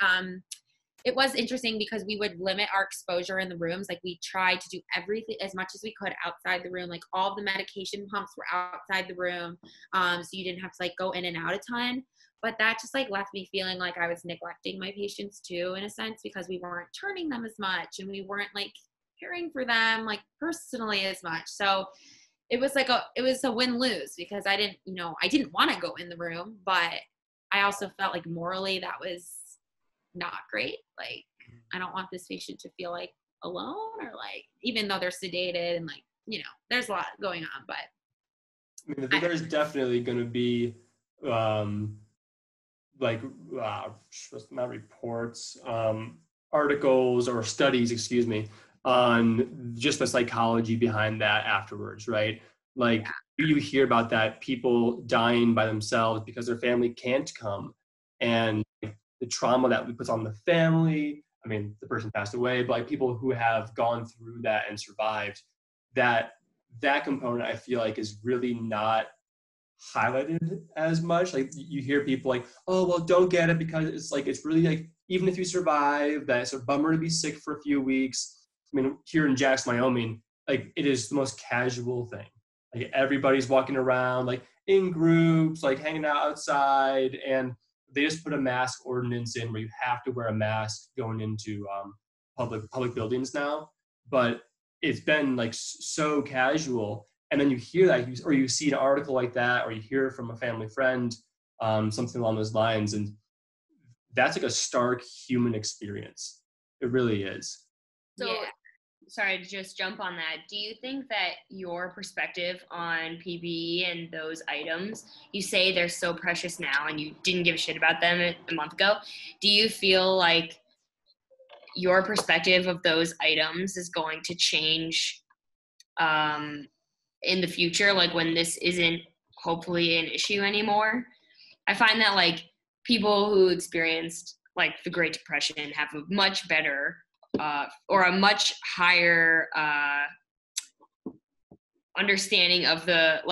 it was interesting because we would limit our exposure in the rooms. Like we tried to do everything as much as we could outside the room. Like all the medication pumps were outside the room. So you didn't have to like go in and out a ton. But that just like left me feeling like I was neglecting my patients too, in a sense, because we weren't turning them as much and we weren't like caring for them like personally as much. So it was like it was a win-lose because I didn't want to go in the room, but I also felt like morally that was not great. Like I don't want this patient to feel like alone or like, even though they're sedated and like, you know, there's a lot going on, but I mean, there's definitely going to be not reports, articles or studies, excuse me, on just the psychology behind that afterwards, right? Like you hear about that, people dying by themselves because their family can't come, and the trauma that we put on the family. I mean, the person passed away, but like people who have gone through that and survived, that component I feel like is really not highlighted as much. Like you hear people like, oh, well, don't get it because it's really like, even if you survive, that's a bummer to be sick for a few weeks. I mean, here in Jackson, Wyoming, like it is the most casual thing. Like everybody's walking around like in groups, like hanging out outside, and they just put a mask ordinance in where you have to wear a mask going into public buildings now. But it's been like so casual. And then you hear that, or you see an article like that, or you hear from a family friend, something along those lines. And that's like a stark human experience. It really is. So, sorry to just jump on that. Do you think that your perspective on PPE and those items, you say they're so precious now and you didn't give a shit about them a month ago. Do you feel like your perspective of those items is going to change in the future, like when this isn't hopefully an issue anymore? I find that like people who experienced like the Great Depression have a much better or a much higher understanding of the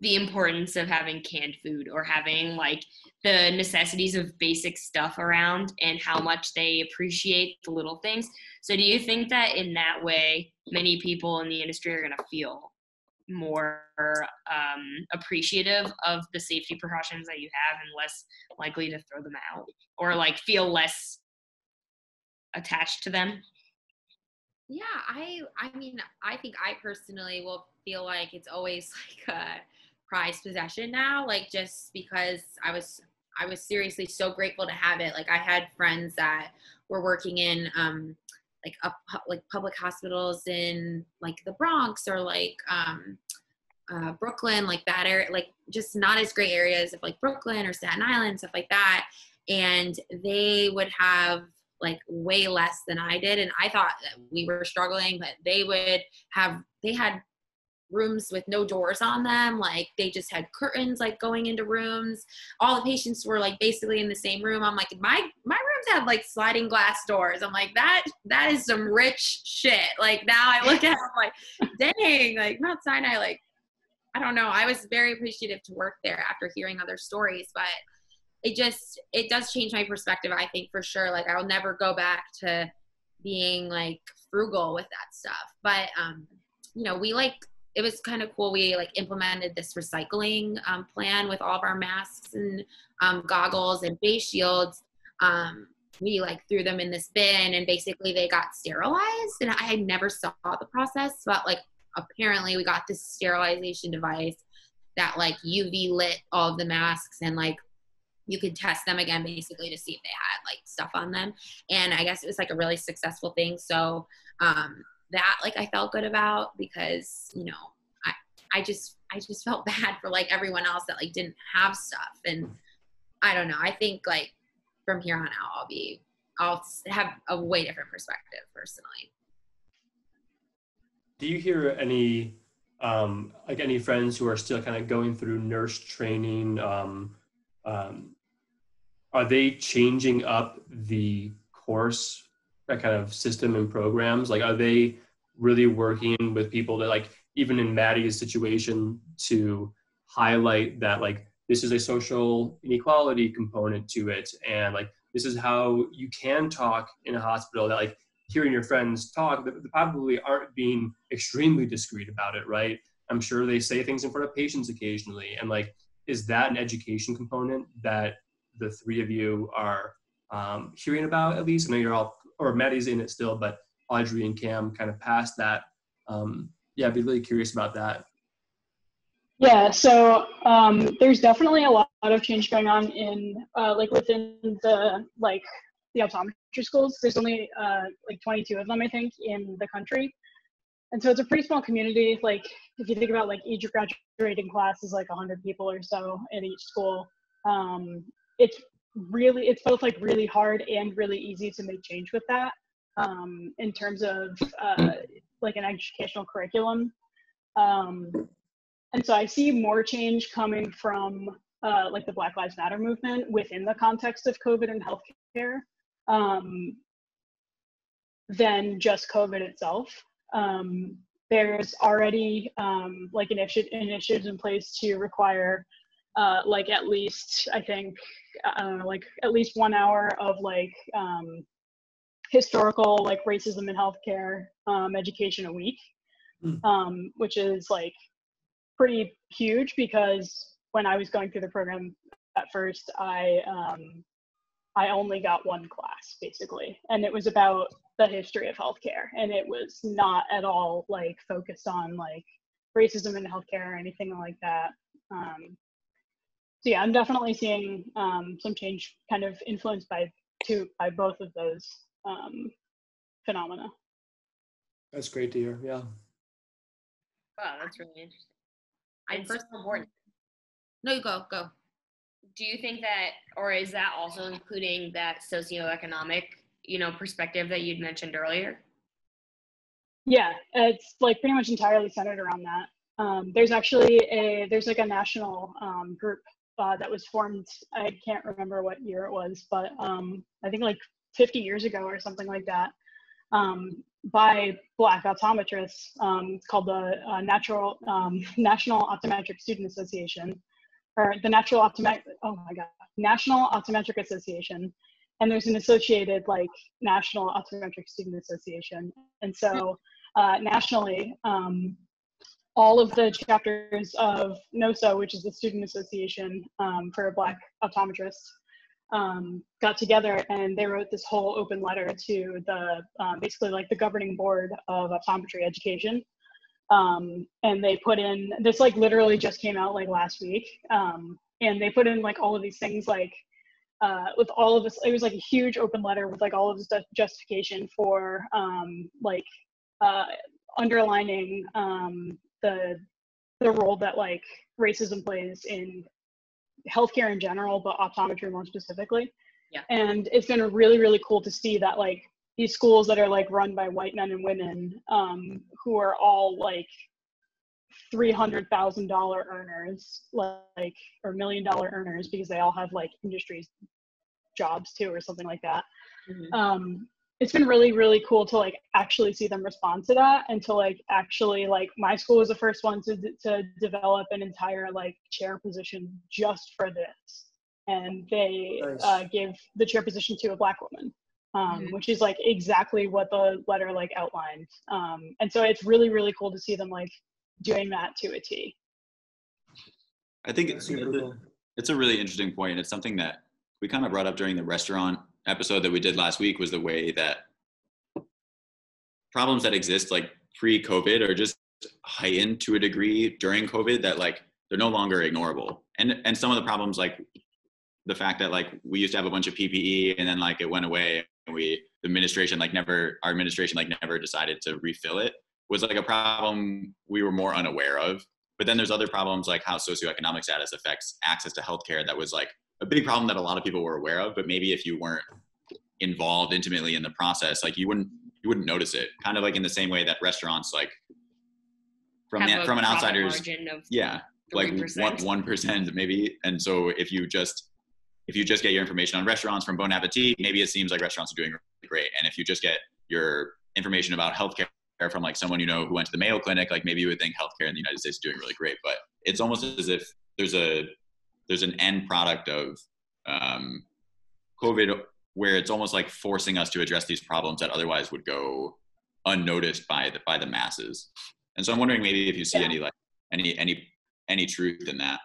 importance of having canned food or having like the necessities of basic stuff around and how much they appreciate the little things. So do you think that in that way, many people in the industry are going to feel more appreciative of the safety precautions that you have and less likely to throw them out or like feel less attached to them? Yeah, I mean, I think I personally will feel like it's always like a prized possession now, like just because I was seriously so grateful to have it. Like I had friends that were working in like public hospitals in like the Bronx or like Brooklyn, like that area, like just not as great areas of like Brooklyn or Staten Island, stuff like that. And they would have like way less than I did. And I thought that we were struggling, but they had rooms with no doors on them. Like they just had curtains like going into rooms. All the patients were like basically in the same room. I'm like, my rooms have like sliding glass doors. I'm like, that is some rich shit. Like now I look at it, I'm like, dang, like Mount Sinai, like, I don't know. I was very appreciative to work there after hearing other stories, but it does change my perspective, I think, for sure. Like I'll never go back to being like frugal with that stuff. But, it was kind of cool. We like implemented this recycling plan with all of our masks and goggles and face shields. we like threw them in this bin and basically they got sterilized, and I never saw the process, but like apparently we got this sterilization device that like UV lit all of the masks, and like you could test them again basically to see if they had like stuff on them. And I guess it was like a really successful thing. So that like I felt good about, because you know I just felt bad for like everyone else that like didn't have stuff. And I don't know, I think like from here on out I'll have a way different perspective personally. Do you hear any like any friends who are still kind of going through nurse training? Are they changing up the course, that kind of system and programs? Like, are they really working with people that, like, even in Maddie's situation, to highlight that, like, this is a social inequality component to it, and like this is how you can talk in a hospital, that like hearing your friends talk, they probably aren't being extremely discreet about it, right? I'm sure they say things in front of patients occasionally. And like, is that an education component that the three of you are hearing about, at least? I know you're all, or Maddie's in it still, but Audrey and Cam kind of past that. Yeah, I'd be really curious about that. Yeah, so there's definitely a lot of change going on in like within the optometry schools. There's only like 22 of them, I think, in the country. And so it's a pretty small community. Like if you think about like each graduating class is like 100 people or so in each school. It's both like really hard and really easy to make change with that in terms of like an educational curriculum. And so I see more change coming from like the Black Lives Matter movement within the context of COVID and healthcare than just COVID itself. There's already like initiatives in place to require like at least, I think, like at least 1 hour of like historical like racism in healthcare education a week, which is like pretty huge, because when I was going through the program at first, I only got one class basically, and it was about the history of healthcare, and it was not at all like focused on like racism in healthcare or anything like that. So yeah, I'm definitely seeing some change kind of influenced by both of those phenomena. That's great to hear. Yeah. Wow, that's really interesting. And First important. No, you go. Do you think that, or is that also including that socioeconomic, perspective that you'd mentioned earlier? Yeah, it's like pretty much entirely centered around that. There's actually there's like a national group that was formed, I can't remember what year it was, but I think like 50 years ago or something like that, by Black optometrists. It's called the National Optometric Student Association, or the National Optometric Association. And there's an associated like National Optometric Student Association. And so nationally, all of the chapters of NOSA, which is the Student Association for Black optometrists, got together and they wrote this whole open letter to the basically like the governing board of optometry education. And they put in, this like literally just came out like last week, and they put in like all of these things like with all of this, it was like a huge open letter with like all of this justification for like underlining the role that like racism plays in healthcare in general, but optometry more specifically. Yeah. And it's been really, really cool to see that like these schools that are like run by white men and women who are all like $300,000 earners, like, or $1 million earners, because they all have like industry jobs too or something like that. Mm-hmm. It's been really, really cool to like actually see them respond to that, and to like actually like my school was the first one to develop an entire like chair position just for this, and they gave the chair position to a Black woman, which is like exactly what the letter like outlined, and so it's really, really cool to see them like doing that to a T. I think it's a really interesting point. It's something that we kind of brought up during the restaurant episode that we did last week was the way that problems that exist like pre-COVID are just heightened to a degree during COVID that like they're no longer ignorable. And some of the problems, like the fact that like we used to have a bunch of PPE and then like it went away and our administration never decided to refill it, was like a problem we were more unaware of. But then there's other problems like how socioeconomic status affects access to healthcare. That was like a big problem that a lot of people were aware of, but maybe if you weren't involved intimately in the process, like you wouldn't notice it. Kind of like in the same way that restaurants, like from an outsider's, yeah, 3%. Like 1% maybe. And so if you just get your information on restaurants from Bon Appetit, maybe it seems like restaurants are doing really great. And if you just get your information about healthcare from like someone you know who went to the Mayo Clinic, like maybe you would think healthcare in the United States is doing really great. But it's almost as if there's an end product of COVID where it's almost like forcing us to address these problems that otherwise would go unnoticed by the masses. And so I'm wondering maybe if you see any truth in that.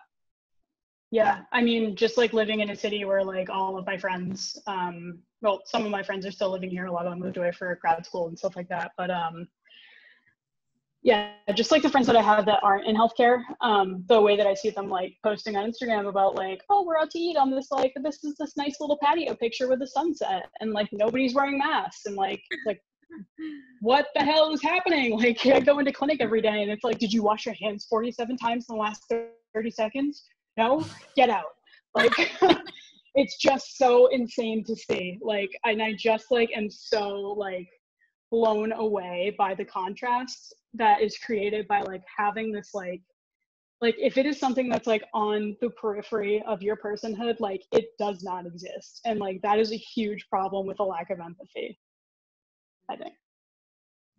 Yeah, I mean, just like living in a city where like all of my friends, well, some of my friends are still living here. A lot of them moved away for grad school and stuff like that. But yeah, just like the friends that I have that aren't in healthcare, the way that I see them like posting on Instagram about like, oh, we're out to eat on this, like, this is this nice little patio picture with the sunset, and like nobody's wearing masks, and like what the hell is happening? Like I go into clinic every day and it's like, did you wash your hands 47 times in the last 30 seconds? No, get out. Like it's just so insane to see. Like, and I just like am so like blown away by the contrast that is created by like having this like if it is something that's like on the periphery of your personhood, like it does not exist. And like that is a huge problem with a lack of empathy, I think.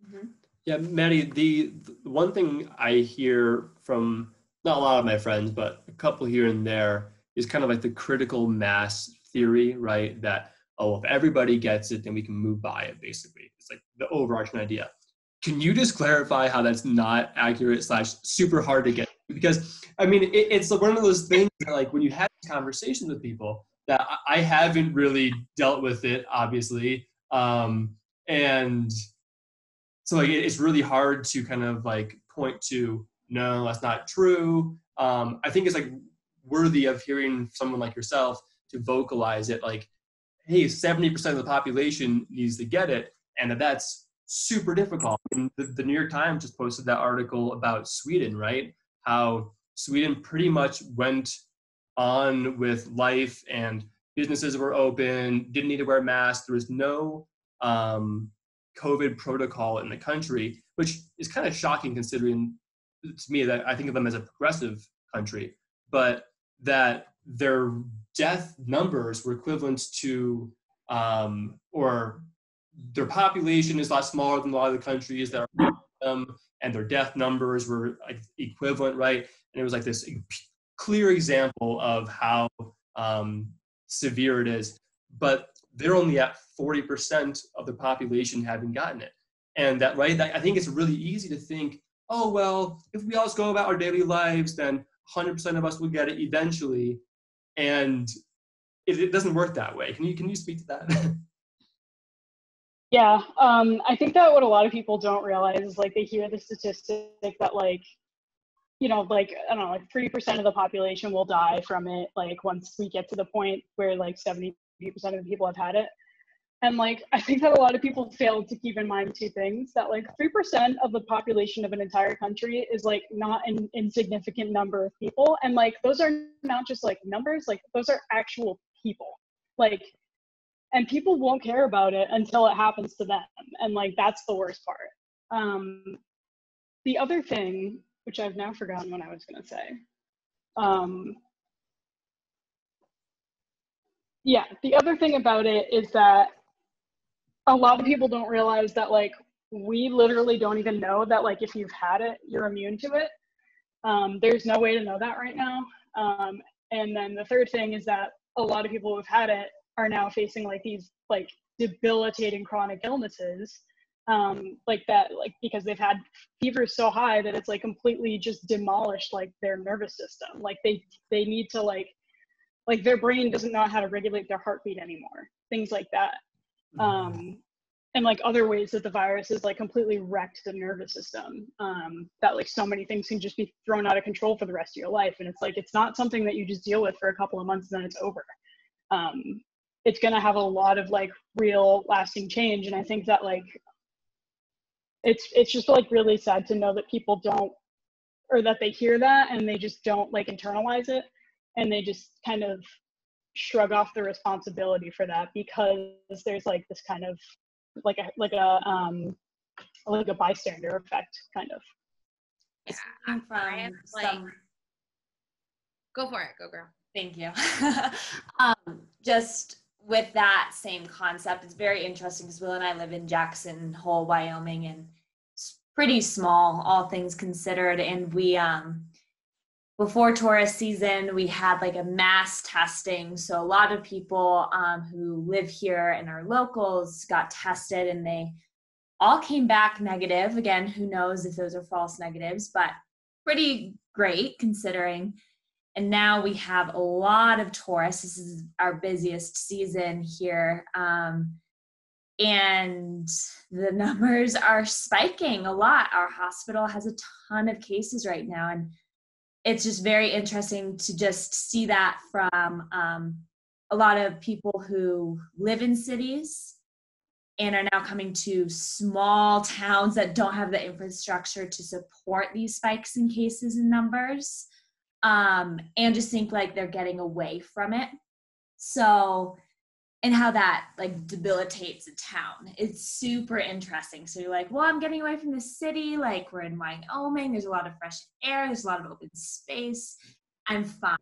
Mm-hmm. Yeah, Maddie, the one thing I hear from not a lot of my friends, but a couple here and there, is kind of like the critical mass theory, right? That, oh, if everybody gets it, then we can move by it, basically. It's like the overarching idea. Can you just clarify how that's not accurate / super hard to get? Because, I mean, it's one of those things that, like, when you have conversations with people that I haven't really dealt with it, obviously. And so like, it's really hard to kind of like point to, no, that's not true. I think it's like worthy of hearing someone like yourself to vocalize it, like, hey, 70% of the population needs to get it, and that's super difficult. And the New York Times just posted that article about Sweden, right? How Sweden pretty much went on with life and businesses were open, didn't need to wear masks. There was no COVID protocol in the country, which is kind of shocking considering, to me, that I think of them as a progressive country, but that their death numbers were equivalent to, or their population is a lot smaller than a lot of the countries that are them, and their death numbers were like equivalent, right? And it was like this clear example of how severe it is. But they're only at 40% of the population having gotten it. And that, right, I think it's really easy to think, oh, well, if we all just go about our daily lives, then 100% of us will get it eventually. And it doesn't work that way. Can you speak to that? Yeah, I think that what a lot of people don't realize is like they hear the statistic that like, you know, like, I don't know, like 3% of the population will die from it, like once we get to the point where like 70% of the people have had it. And like, I think that a lot of people fail to keep in mind two things, that like 3% of the population of an entire country is like not an insignificant number of people. And like, those are not just like numbers, like those are actual people. Like, and people won't care about it until it happens to them. And like, that's the worst part. The other thing, which I've now forgotten what I was gonna say. Yeah, the other thing about it is that a lot of people don't realize that like, we literally don't even know that like, if you've had it, you're immune to it. There's no way to know that right now. And then the third thing is that a lot of people who've had it are now facing like these like debilitating chronic illnesses, like that, like because they've had fevers so high that it's like completely just demolished like their nervous system. Like they need to like like their brain doesn't know how to regulate their heartbeat anymore, things like that. And like other ways that the virus has like completely wrecked the nervous system, that like so many things can just be thrown out of control for the rest of your life. And it's like, it's not something that you just deal with for a couple of months and then it's over. It's going to have a lot of like real lasting change. And I think that like, it's just like really sad to know that people don't, or that they hear that and they just don't like internalize it. And they just kind of shrug off the responsibility for that because there's like this kind of like a bystander effect kind of. Yeah, go for it, go girl. Thank you. Just with that same concept, it's very interesting because Will and I live in Jackson Hole, Wyoming, and it's pretty small, all things considered. And we, before tourist season, we had like a mass testing. So a lot of people who live here and are locals got tested and they all came back negative. Again, who knows if those are false negatives, but pretty great considering. And now we have a lot of tourists. This is our busiest season here. And the numbers are spiking a lot. Our hospital has a ton of cases right now. And it's just very interesting to just see that from a lot of people who live in cities and are now coming to small towns that don't have the infrastructure to support these spikes in cases and numbers. And just think like they're getting away from it. So, and how that like debilitates a town. It's super interesting. So you're like, well, I'm getting away from the city. Like we're in Wyoming. There's a lot of fresh air. There's a lot of open space. I'm fine.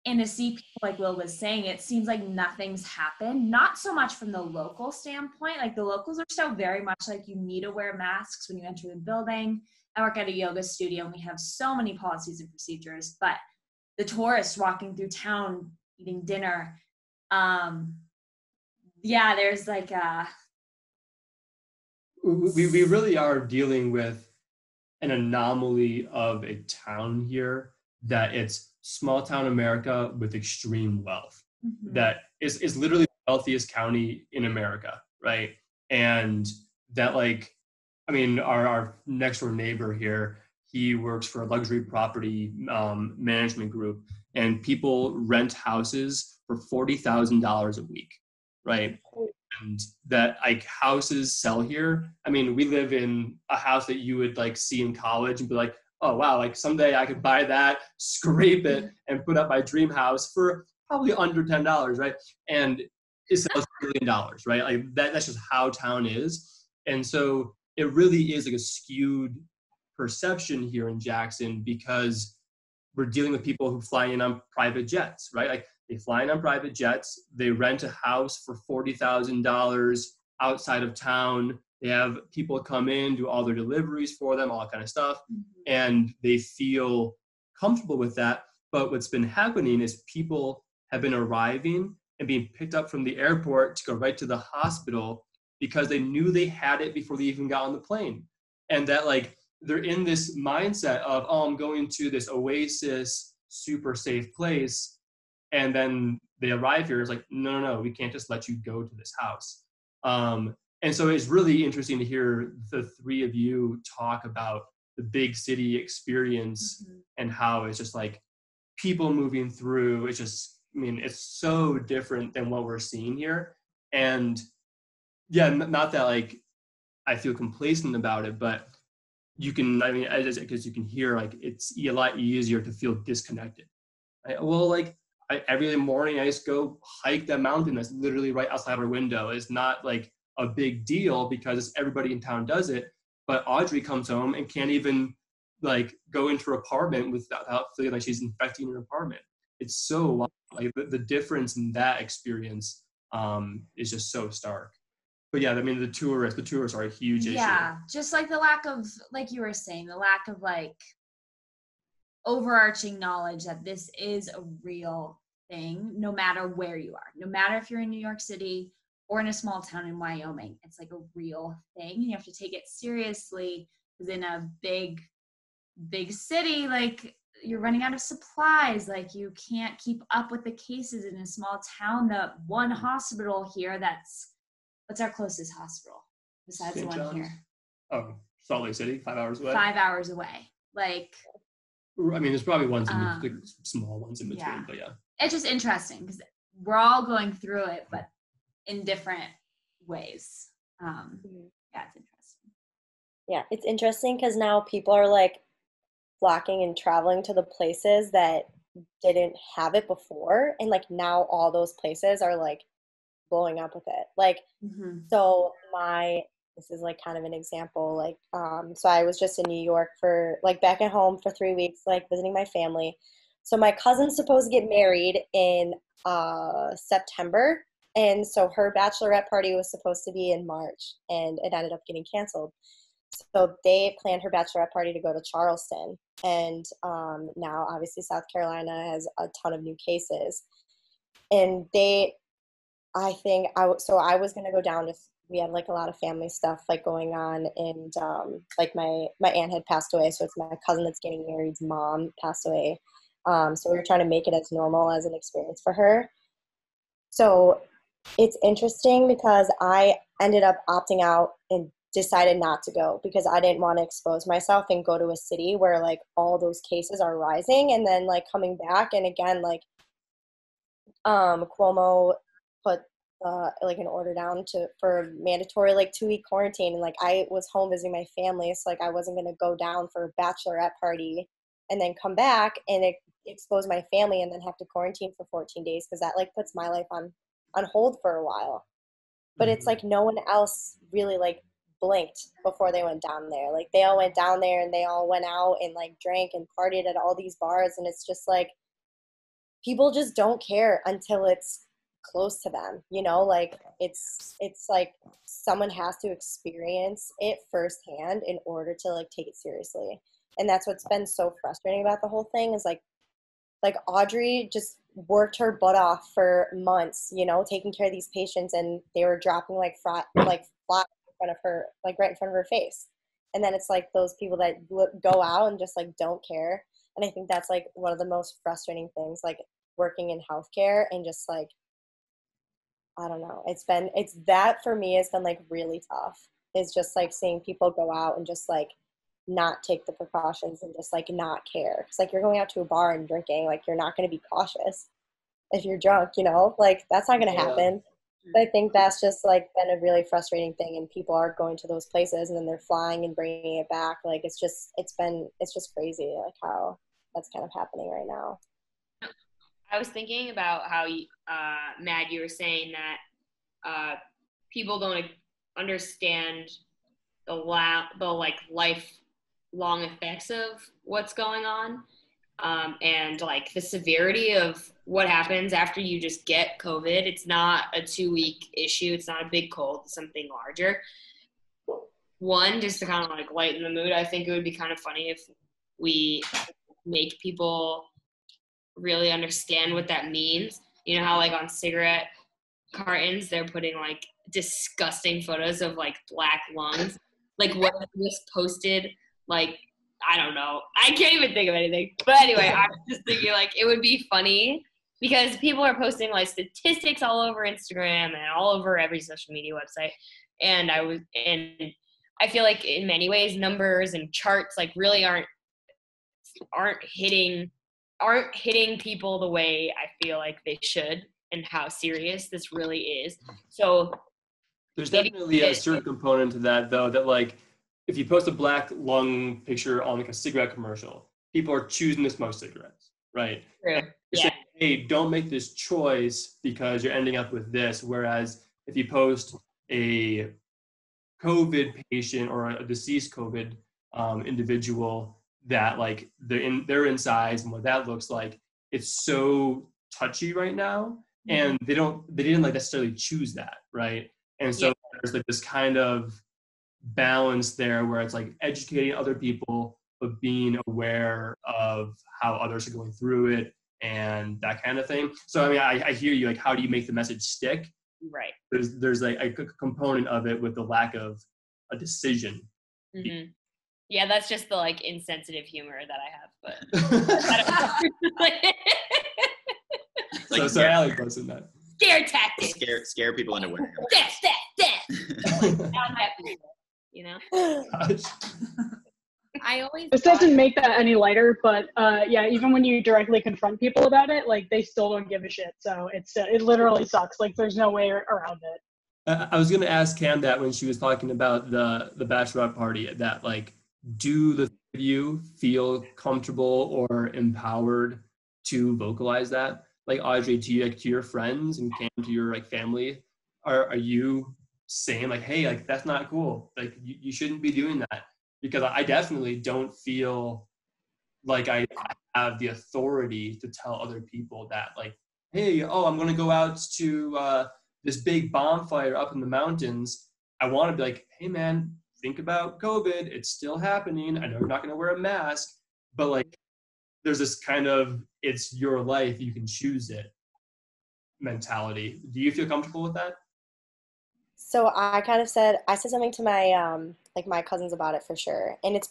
And to see people like Will was saying, it seems like nothing's happened. Not so much from the local standpoint. Like the locals are still very much like you need to wear masks when you enter the building. I work at a yoga studio and we have so many policies and procedures, but the tourists walking through town, eating dinner, yeah, there's like we really are dealing with an anomaly of a town here that it's small town America with extreme wealth. That is literally the wealthiest county in America, right? And that like, I mean, our next door neighbor here, he works for a luxury property management group, and people rent houses for $40,000 a week, right? And that like houses sell here. I mean, we live in a house that you would like see in college and be like, oh wow, like someday I could buy that, scrape it, and put up my dream house for probably under $10, right? And it sells $1 billion, right? Like that's just how town is. And so it really is like a skewed perception here in Jackson because we're dealing with people who fly in on private jets, right? Like they fly in on private jets, they rent a house for $40,000 outside of town. They have people come in, do all their deliveries for them, all that kind of stuff. And they feel comfortable with that. But what's been happening is people have been arriving and being picked up from the airport to go right to the hospital because they knew they had it before they even got on the plane. And that like, they're in this mindset of, oh, I'm going to this oasis, super safe place. And then they arrive here, it's like, no, we can't just let you go to this house. And so it's really interesting to hear the three of you talk about the big city experience and how it's just like people moving through. It's just, I mean, it's so different than what we're seeing here. And yeah, not that like I feel complacent about it, but you can, I mean, because you can hear like it's a lot easier to feel disconnected. Well, like every morning I just go hike that mountain that's literally right outside our window. It's not like a big deal because everybody in town does it. But Audrey comes home and can't even like go into her apartment without feeling like she's infecting her apartment. It's so wild. Like the difference in that experience is just so stark. But yeah, I mean, the tourists are a huge issue. Yeah, just like the lack of, like you were saying, the lack of like overarching knowledge that this is a real thing, no matter where you are, no matter if you're in New York City or in a small town in Wyoming, it's like a real thing. And you have to take it seriously because in a big city, like you're running out of supplies. Like you can't keep up with the cases in a small town. The one hospital here what's our closest hospital besides St. the one John's? here? Oh, Salt Lake City, 5 hours away. 5 hours away. Like, I mean, there's probably ones in like small ones in between, yeah. but yeah. It's just interesting because we're all going through it, but in different ways. Yeah, it's interesting. Yeah, it's interesting because now people are like flocking and traveling to the places that didn't have it before, and like now all those places are like blowing up with it. Like, so this is like kind of an example. Like, so I was just in New York for like back at home for 3 weeks, like visiting my family. So my cousin's supposed to get married in September, and so her bachelorette party was supposed to be in March, and it ended up getting canceled. So they planned her bachelorette party to go to Charleston, and now obviously South Carolina has a ton of new cases, and I was gonna go down to. We had like a lot of family stuff like going on, and like my aunt had passed away, so it's my cousin that's getting married's mom passed away. So we were trying to make it as normal as an experience for her. So it's interesting because I ended up opting out and decided not to go because I didn't want to expose myself and go to a city where like all those cases are rising, and then like coming back, and again like Cuomo put like an order down for mandatory like 2-week quarantine, and like I was home visiting my family, so like I wasn't gonna go down for a bachelorette party and then come back and expose my family and then have to quarantine for 14 days because that like puts my life on hold for a while. But it's like no one else really like blinked before they went down there. Like they all went down there and they all went out and like drank and partied at all these bars, and it's just like people just don't care until it's close to them, you know, like it's like someone has to experience it firsthand in order to like take it seriously. And that's what's been so frustrating about the whole thing is like Audrey just worked her butt off for months, you know, taking care of these patients, and they were dropping like flat in front of her, like right in front of her face. And then it's like those people that go out and just like don't care. And I think that's like one of the most frustrating things, like working in healthcare and just like, I don't know. It's that for me has been like really tough. It's just like seeing people go out and just like not take the precautions and just like not care. It's like you're going out to a bar and drinking, like you're not going to be cautious if you're drunk, you know, like that's not going to happen. But I think that's just like been a really frustrating thing, and people are going to those places and then they're flying and bringing it back. Like it's just crazy like how that's kind of happening right now. I was thinking about how, Matt, you were saying that people don't understand the like lifelong effects of what's going on, and like the severity of what happens after you just get COVID. It's not a 2-week issue. It's not a big cold. It's something larger. One, just to kind of like lighten the mood, I think it would be kind of funny if we make people really understand what that means. You know how like on cigarette cartons they're putting like disgusting photos of like black lungs, like what was posted, like I don't know, I can't even think of anything, but anyway, I was just thinking like it would be funny because people are posting like statistics all over Instagram and all over every social media website, and I feel like in many ways numbers and charts like really aren't hitting people the way I feel like they should, and how serious this really is. So there's definitely a certain component to that though, that like if you post a black lung picture on like a cigarette commercial, people are choosing to smoke cigarettes, right? True. Yeah. Saying, hey, don't make this choice because you're ending up with this. Whereas if you post a COVID patient or a deceased COVID individual that like their insides and what that looks like, it's so touchy right now, and they didn't like necessarily choose that, right? And so there's like this kind of balance there where it's like educating other people but being aware of how others are going through it and that kind of thing. So I mean, I hear you, like how do you make the message stick? Right. There's like a component of it with the lack of a decision. Yeah, that's just the like insensitive humor that I have, but So Like, Allie goes in that. scare tactics. scare people into wearing them. Death. You know? Gosh. I always This doesn't make that any lighter, but yeah, even when you directly confront people about it, like they still don't give a shit. So it literally sucks. Like there's no way around it. I was going to ask Cam that when she was talking about the bachelorette party, that like, do the three of you feel comfortable or empowered to vocalize that? Like Audrey, to you, like to your friends, and Cam to your like family, are you saying like, hey, like that's not cool. Like you shouldn't be doing that? Because I definitely don't feel like I have the authority to tell other people that like, hey, oh, I'm going to go out to this big bonfire up in the mountains. I want to be like, hey man, think about COVID. It's still happening. I know you're not going to wear a mask, but like there's this kind of, it's your life, you can choose it mentality. Do you feel comfortable with that? So I said something to my like my cousins about it for sure, and it's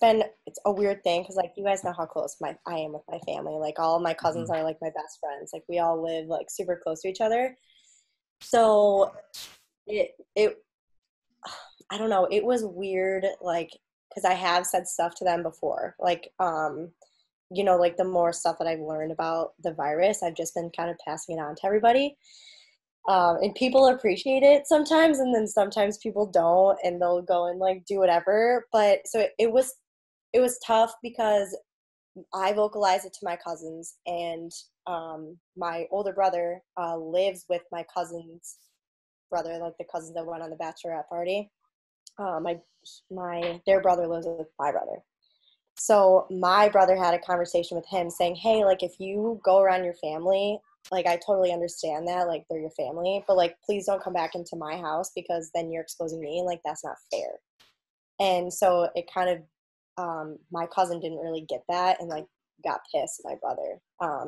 a weird thing because like you guys know how close I am with my family. Like all of my cousins are like my best friends. Like we all live like super close to each other. So it I don't know. It was weird, like because I have said stuff to them before, like you know, like the more stuff that I've learned about the virus, I've just been kind of passing it on to everybody. And people appreciate it sometimes, and then sometimes people don't, and they'll go and like do whatever. But so it was tough because I vocalized it to my cousins, and my older brother lives with my cousin's brother, like the cousins that went on the bachelorette party. Their brother lives with my brother. So my brother had a conversation with him saying, hey, like if you go around your family, like I totally understand that, like they're your family, but like please don't come back into my house because then you're exposing me, like that's not fair. And so it kind of my cousin didn't really get that and like got pissed at my brother.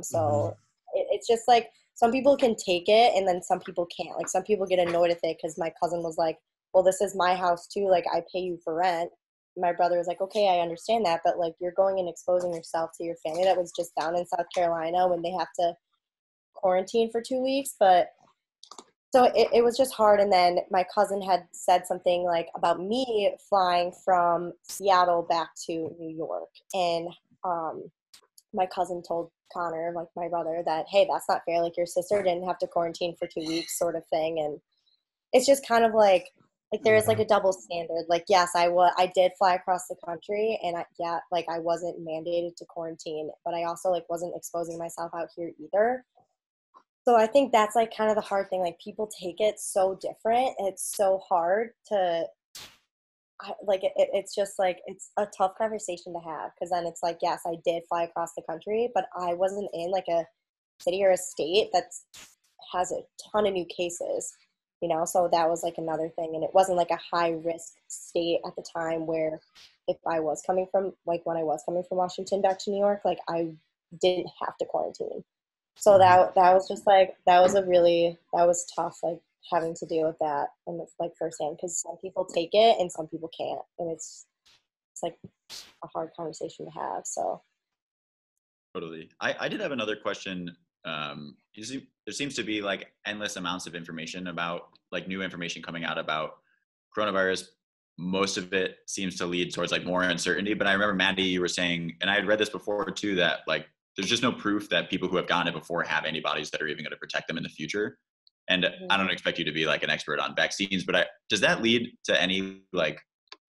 So it's just like some people can take it and then some people can't. Like some people get annoyed with it because my cousin was like, well, this is my house too, like I pay you for rent. My brother was like, okay, I understand that, but like you're going and exposing yourself to your family that was just down in South Carolina when they have to quarantine for 2 weeks. But so it was just hard. And then my cousin had said something like about me flying from Seattle back to New York, and my cousin told Connor, like my brother, that hey, that's not fair, like your sister didn't have to quarantine for 2 weeks sort of thing. And it's just kind of like there is like a double standard. Like yes, I did fly across the country, and I wasn't mandated to quarantine, but I also like wasn't exposing myself out here either. So I think that's like kind of the hard thing. Like people take it so different. It's so hard to it's just like it's a tough conversation to have because then it's like yes, I did fly across the country, but I wasn't in like a city or a state that has a ton of new cases. You know, so that was like another thing, and it wasn't like a high risk state at the time where if I was coming from like when I was coming from Washington back to New York, like I didn't have to quarantine. So that was just like that was tough, like having to deal with that and it's like firsthand because some people take it and some people can't, and it's like a hard conversation to have. So Totally. I did have another question. There seems to be like endless amounts of information about like new information coming out about coronavirus. Most of it seems to lead towards like more uncertainty. But I remember Maddie, you were saying, and I had read this before too, that like there's just no proof that people who have gotten it before have antibodies that are even going to protect them in the future. And I don't expect you to be like an expert on vaccines, but does that lead to any like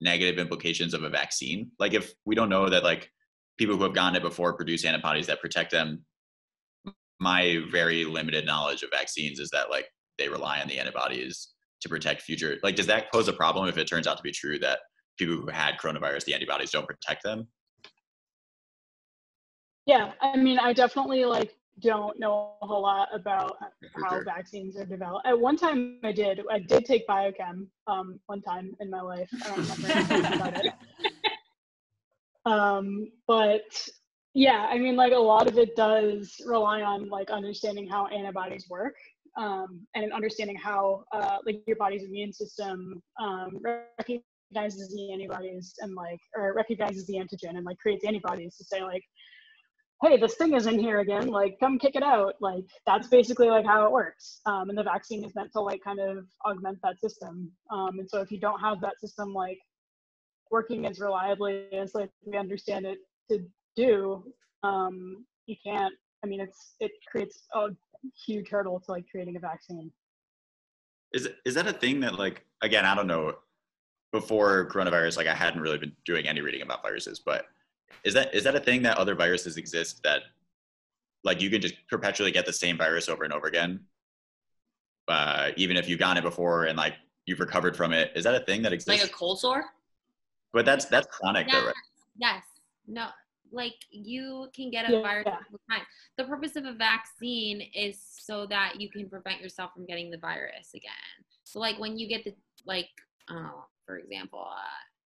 negative implications of a vaccine? Like if we don't know that like people who have gotten it before produce antibodies that protect them, my very limited knowledge of vaccines is that like they rely on the antibodies to protect future. Like, does that pose a problem if it turns out to be true that people who had coronavirus, the antibodies don't protect them? Yeah, I mean, I definitely like don't know a whole lot about how vaccines are developed. At one time I did take biochem one time in my life. I don't remember anything about it. But yeah, I mean, like a lot of it does rely on like understanding how antibodies work, and understanding how like your body's immune system recognizes recognizes the antibodies and like, or recognizes the antigen and like creates antibodies to say like, hey, this thing is in here again, like come kick it out. Like that's basically like how it works. And the vaccine is meant to like kind of augment that system. And so if you don't have that system like working as reliably as like we understand it to do, you can't, I mean, it creates a huge hurdle to like creating a vaccine. Is that a thing that like, again, I don't know, before coronavirus, like I hadn't really been doing any reading about viruses, but is that a thing that other viruses exist that like you can just perpetually get the same virus over and over again? Even if you've gotten it before and like you've recovered from it, is that a thing that exists? Like a cold sore? But that's chronic though, right? Yes. No, like you can get a virus all the time. The purpose of a vaccine is so that you can prevent yourself from getting the virus again. So like when you get the, like, for example,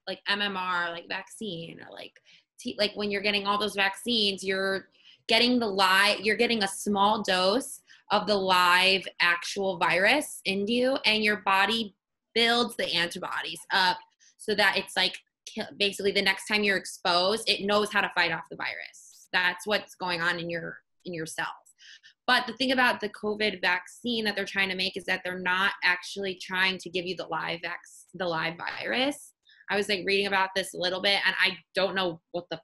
like MMR, like vaccine, or like when you're getting all those vaccines, you're getting you're getting a small dose of the live actual virus in you, and your body builds the antibodies up so that it's like basically the next time you're exposed, it knows how to fight off the virus. That's what's going on in your cells. But the thing about the COVID vaccine that they're trying to make is that they're not actually trying to give you the live virus. I was like reading about this a little bit, and I don't know what the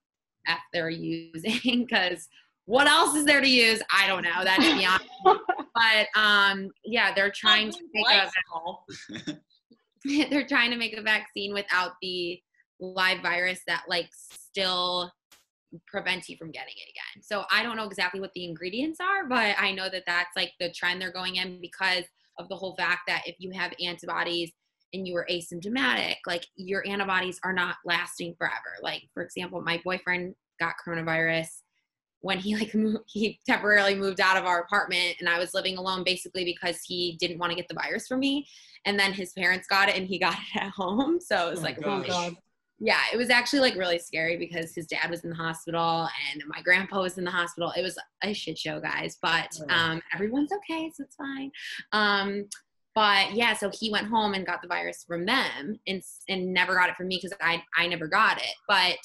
F they're using, because what else is there to use? I don't know. That's beyond me. But yeah, they're trying to make they're trying to make a vaccine without the live virus that like still prevents you from getting it again. So I don't know exactly what the ingredients are, but I know that that's like the trend they're going in, because of the whole fact that if you have antibodies and you are asymptomatic, like your antibodies are not lasting forever. Like for example, my boyfriend got coronavirus when he temporarily moved out of our apartment, and I was living alone basically because he didn't want to get the virus from me. And then his parents got it and he got it at home. So it was oh God. Yeah, it was actually like really scary because his dad was in the hospital and my grandpa was in the hospital. It was a shit show, guys, but everyone's okay, so it's fine. But yeah, so he went home and got the virus from them and never got it from me because I never got it. But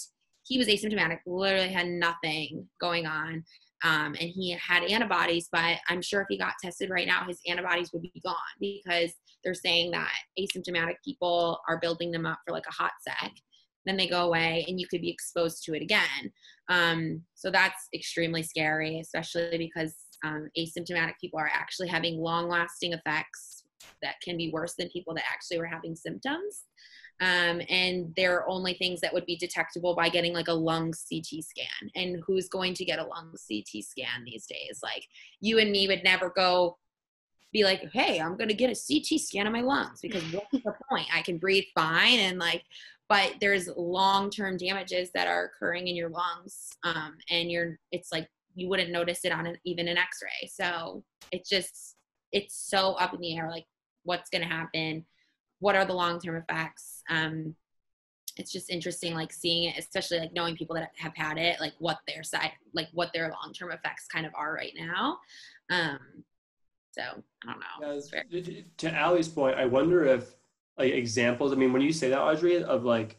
he was asymptomatic, literally had nothing going on. And he had antibodies, but I'm sure if he got tested right now, his antibodies would be gone, because they're saying that asymptomatic people are building them up for like a hot sec. Then they go away and you could be exposed to it again. So that's extremely scary, especially because asymptomatic people are actually having long-lasting effects that can be worse than people that actually were having symptoms. And they're only things that would be detectable by getting like a lung CT scan. And who's going to get a lung CT scan these days? Like you and me would never go be like, hey, I'm going to get a CT scan of my lungs, because what's the point? I can breathe fine. And like, but there's long-term damages that are occurring in your lungs. And it's like, you wouldn't notice it on even an x-ray. So it's so up in the air, like what's going to happen. What are the long-term effects? It's just interesting, like seeing it, especially like knowing people that have had it, like what their long-term effects kind of are right now. So I don't know. Yeah, to Allie's point, I wonder if like examples, I mean, when you say that, Audrey, of like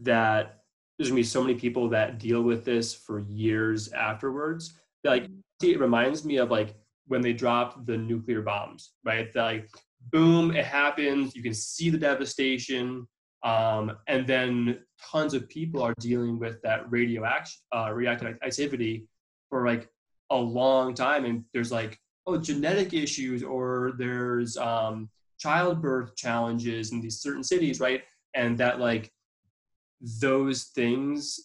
that there's gonna be so many people that deal with this for years afterwards, that, like it reminds me of like when they dropped the nuclear bombs, right? That like, boom, it happens, you can see the devastation, and then tons of people are dealing with that radioactive activity for like a long time, and there's like, genetic issues, or there's childbirth challenges in these certain cities, right? And that like those things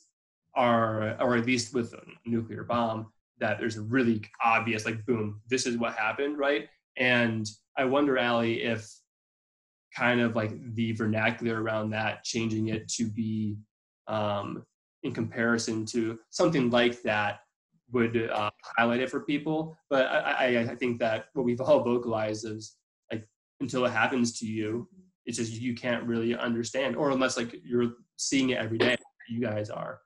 are, or at least with a nuclear bomb, that there's a really obvious like, boom, this is what happened, right? And I wonder, Allie, if kind of like the vernacular around that, changing it to be in comparison to something like that would highlight it for people. But I think that what we've all vocalized is like, until it happens to you, it's just you can't really understand, or unless like you're seeing it every day, you guys are.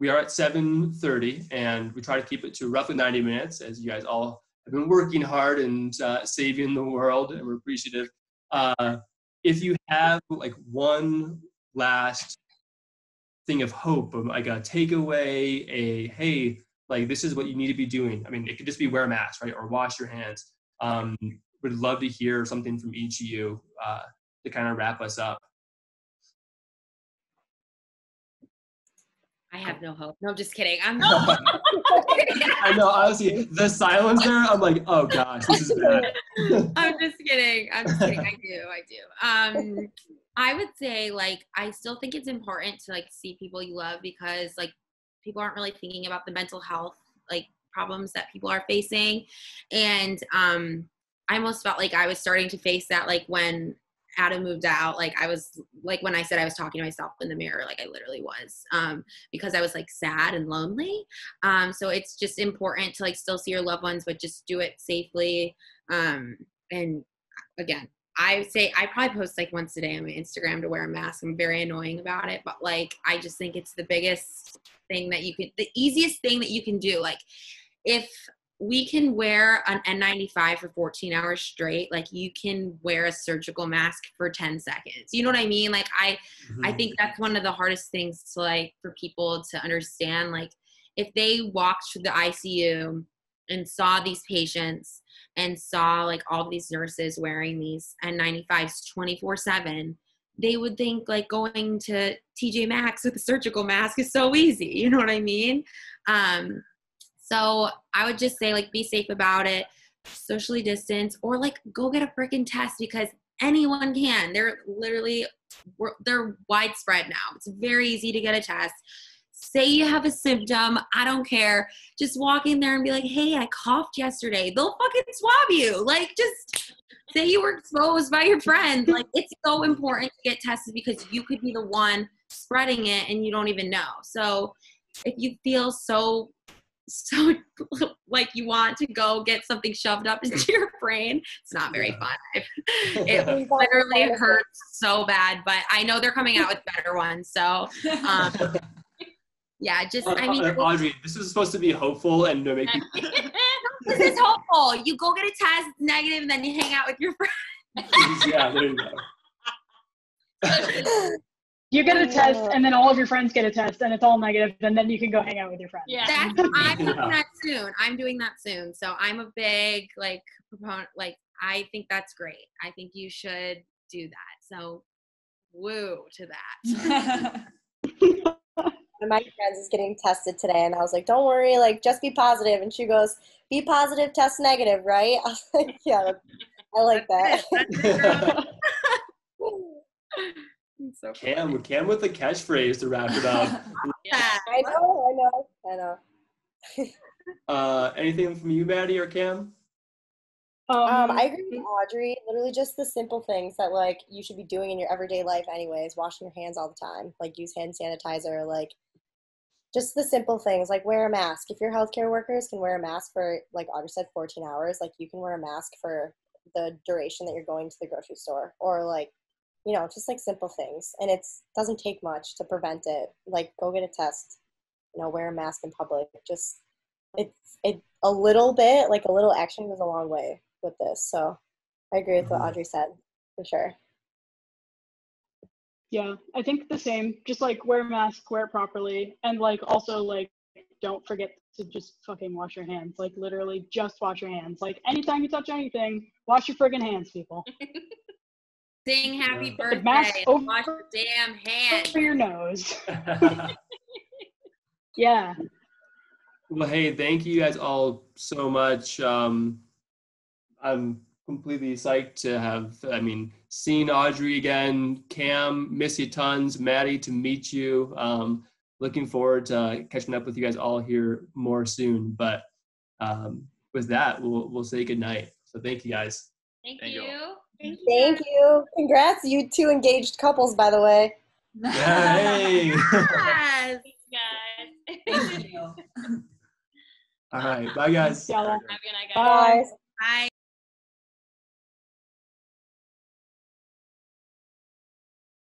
We are at 7:30, and we try to keep it to roughly 90 minutes, as you guys all have been working hard and saving the world, and we're appreciative. if you have like one last thing of hope, of like a takeaway, hey, like this is what you need to be doing. I mean, it could just be wear a mask, right? Or wash your hands. Would love to hear something from each of you to kind of wrap us up. I have no hope. No, I'm just kidding. I'm I know, honestly, the silence there, I'm like, oh gosh, this is bad. I'm just kidding. I do. I would say, like, I still think it's important to, like, see people you love, because, like, people aren't really thinking about the mental health, like, problems that people are facing. And I almost felt like I was starting to face that, like, when Adam moved out. Like, I was, like, when I said I was talking to myself in the mirror, like, I literally was, because I was, like, sad and lonely. So it's just important to, like, still see your loved ones, but just do it safely. And again, I say I probably post like once a day on my Instagram to wear a mask. I'm very annoying about it, but like, I just think it's the biggest thing that the easiest thing that you can do. Like, if we can wear an N95 for 14 hours straight, like, you can wear a surgical mask for 10 seconds. You know what I mean? Like, I think that's one of the hardest things to, like, for people to understand. Like, if they walked through the ICU and saw these patients and saw, like, all these nurses wearing these N95s 24/7, they would think, like, going to TJ Maxx with a surgical mask is so easy. You know what I mean? So I would just say, like, be safe about it, socially distance, or, like, go get a freaking test, because anyone can. They're widespread now. It's very easy to get a test. Say you have a symptom, I don't care. Just walk in there and be like, hey, I coughed yesterday. They'll fucking swab you. Like, just say you were exposed by your friend. Like, it's so important to get tested, because you could be the one spreading it and you don't even know. So if you feel so like you want to go get something shoved up into your brain, it's not very fun. It literally hurts so bad, but I know they're coming out with better ones. So yeah, just, I mean, Audrey, this is supposed to be hopeful and to make you. This is hopeful. You go get a test, it's negative, and then you hang out with your friends. Yeah, there you go. You get a test, and then all of your friends get a test, and it's all negative, and then you can go hang out with your friends. Yeah. I'm doing that soon. So I'm a big, like, proponent. Like, I think that's great. I think you should do that. So woo to that. One of my friends is getting tested today, and I was like, don't worry, like, just be positive. And she goes, be positive, test negative, right? I was like, yeah, I like that. So Cam with the catchphrase to wrap it up. yeah. I know. Anything from you, Maddie or Cam? I agree with Audrey. Literally just the simple things that, like, you should be doing in your everyday life anyways. Washing your hands all the time. Like, use hand sanitizer. Like, just the simple things. Like, wear a mask. If your healthcare workers can wear a mask for, like Audrey said, 14 hours, like, you can wear a mask for the duration that you're going to the grocery store. Or, like, you know, just, like, simple things. And it doesn't take much to prevent it. Like, go get a test. You know, wear a mask in public. Just, it's a little bit, like, a little action goes a long way with this. So I agree with what Audrey said, for sure. Yeah, I think the same. Just, like, wear a mask, wear it properly, and, like, also, like, don't forget to just fucking wash your hands. Like, literally just wash your hands. Like, anytime you touch anything, wash your friggin' hands, people. Sing happy birthday mask and wash your damn hands. Over your nose. Yeah. Well, hey, thank you guys all so much. I'm completely psyched to have, seen Audrey again. Cam, miss you tons. Maddie, to meet you. Looking forward to catching up with you guys all here more soon. But with that, we'll say goodnight. So thank you guys. Thank Thank you. you. Thank you. Congrats, you two engaged couples, by the way. Hey. Yes. Guys. Thank you. All right. Bye, guys. Yeah. Have a good night, guys. Bye. Bye.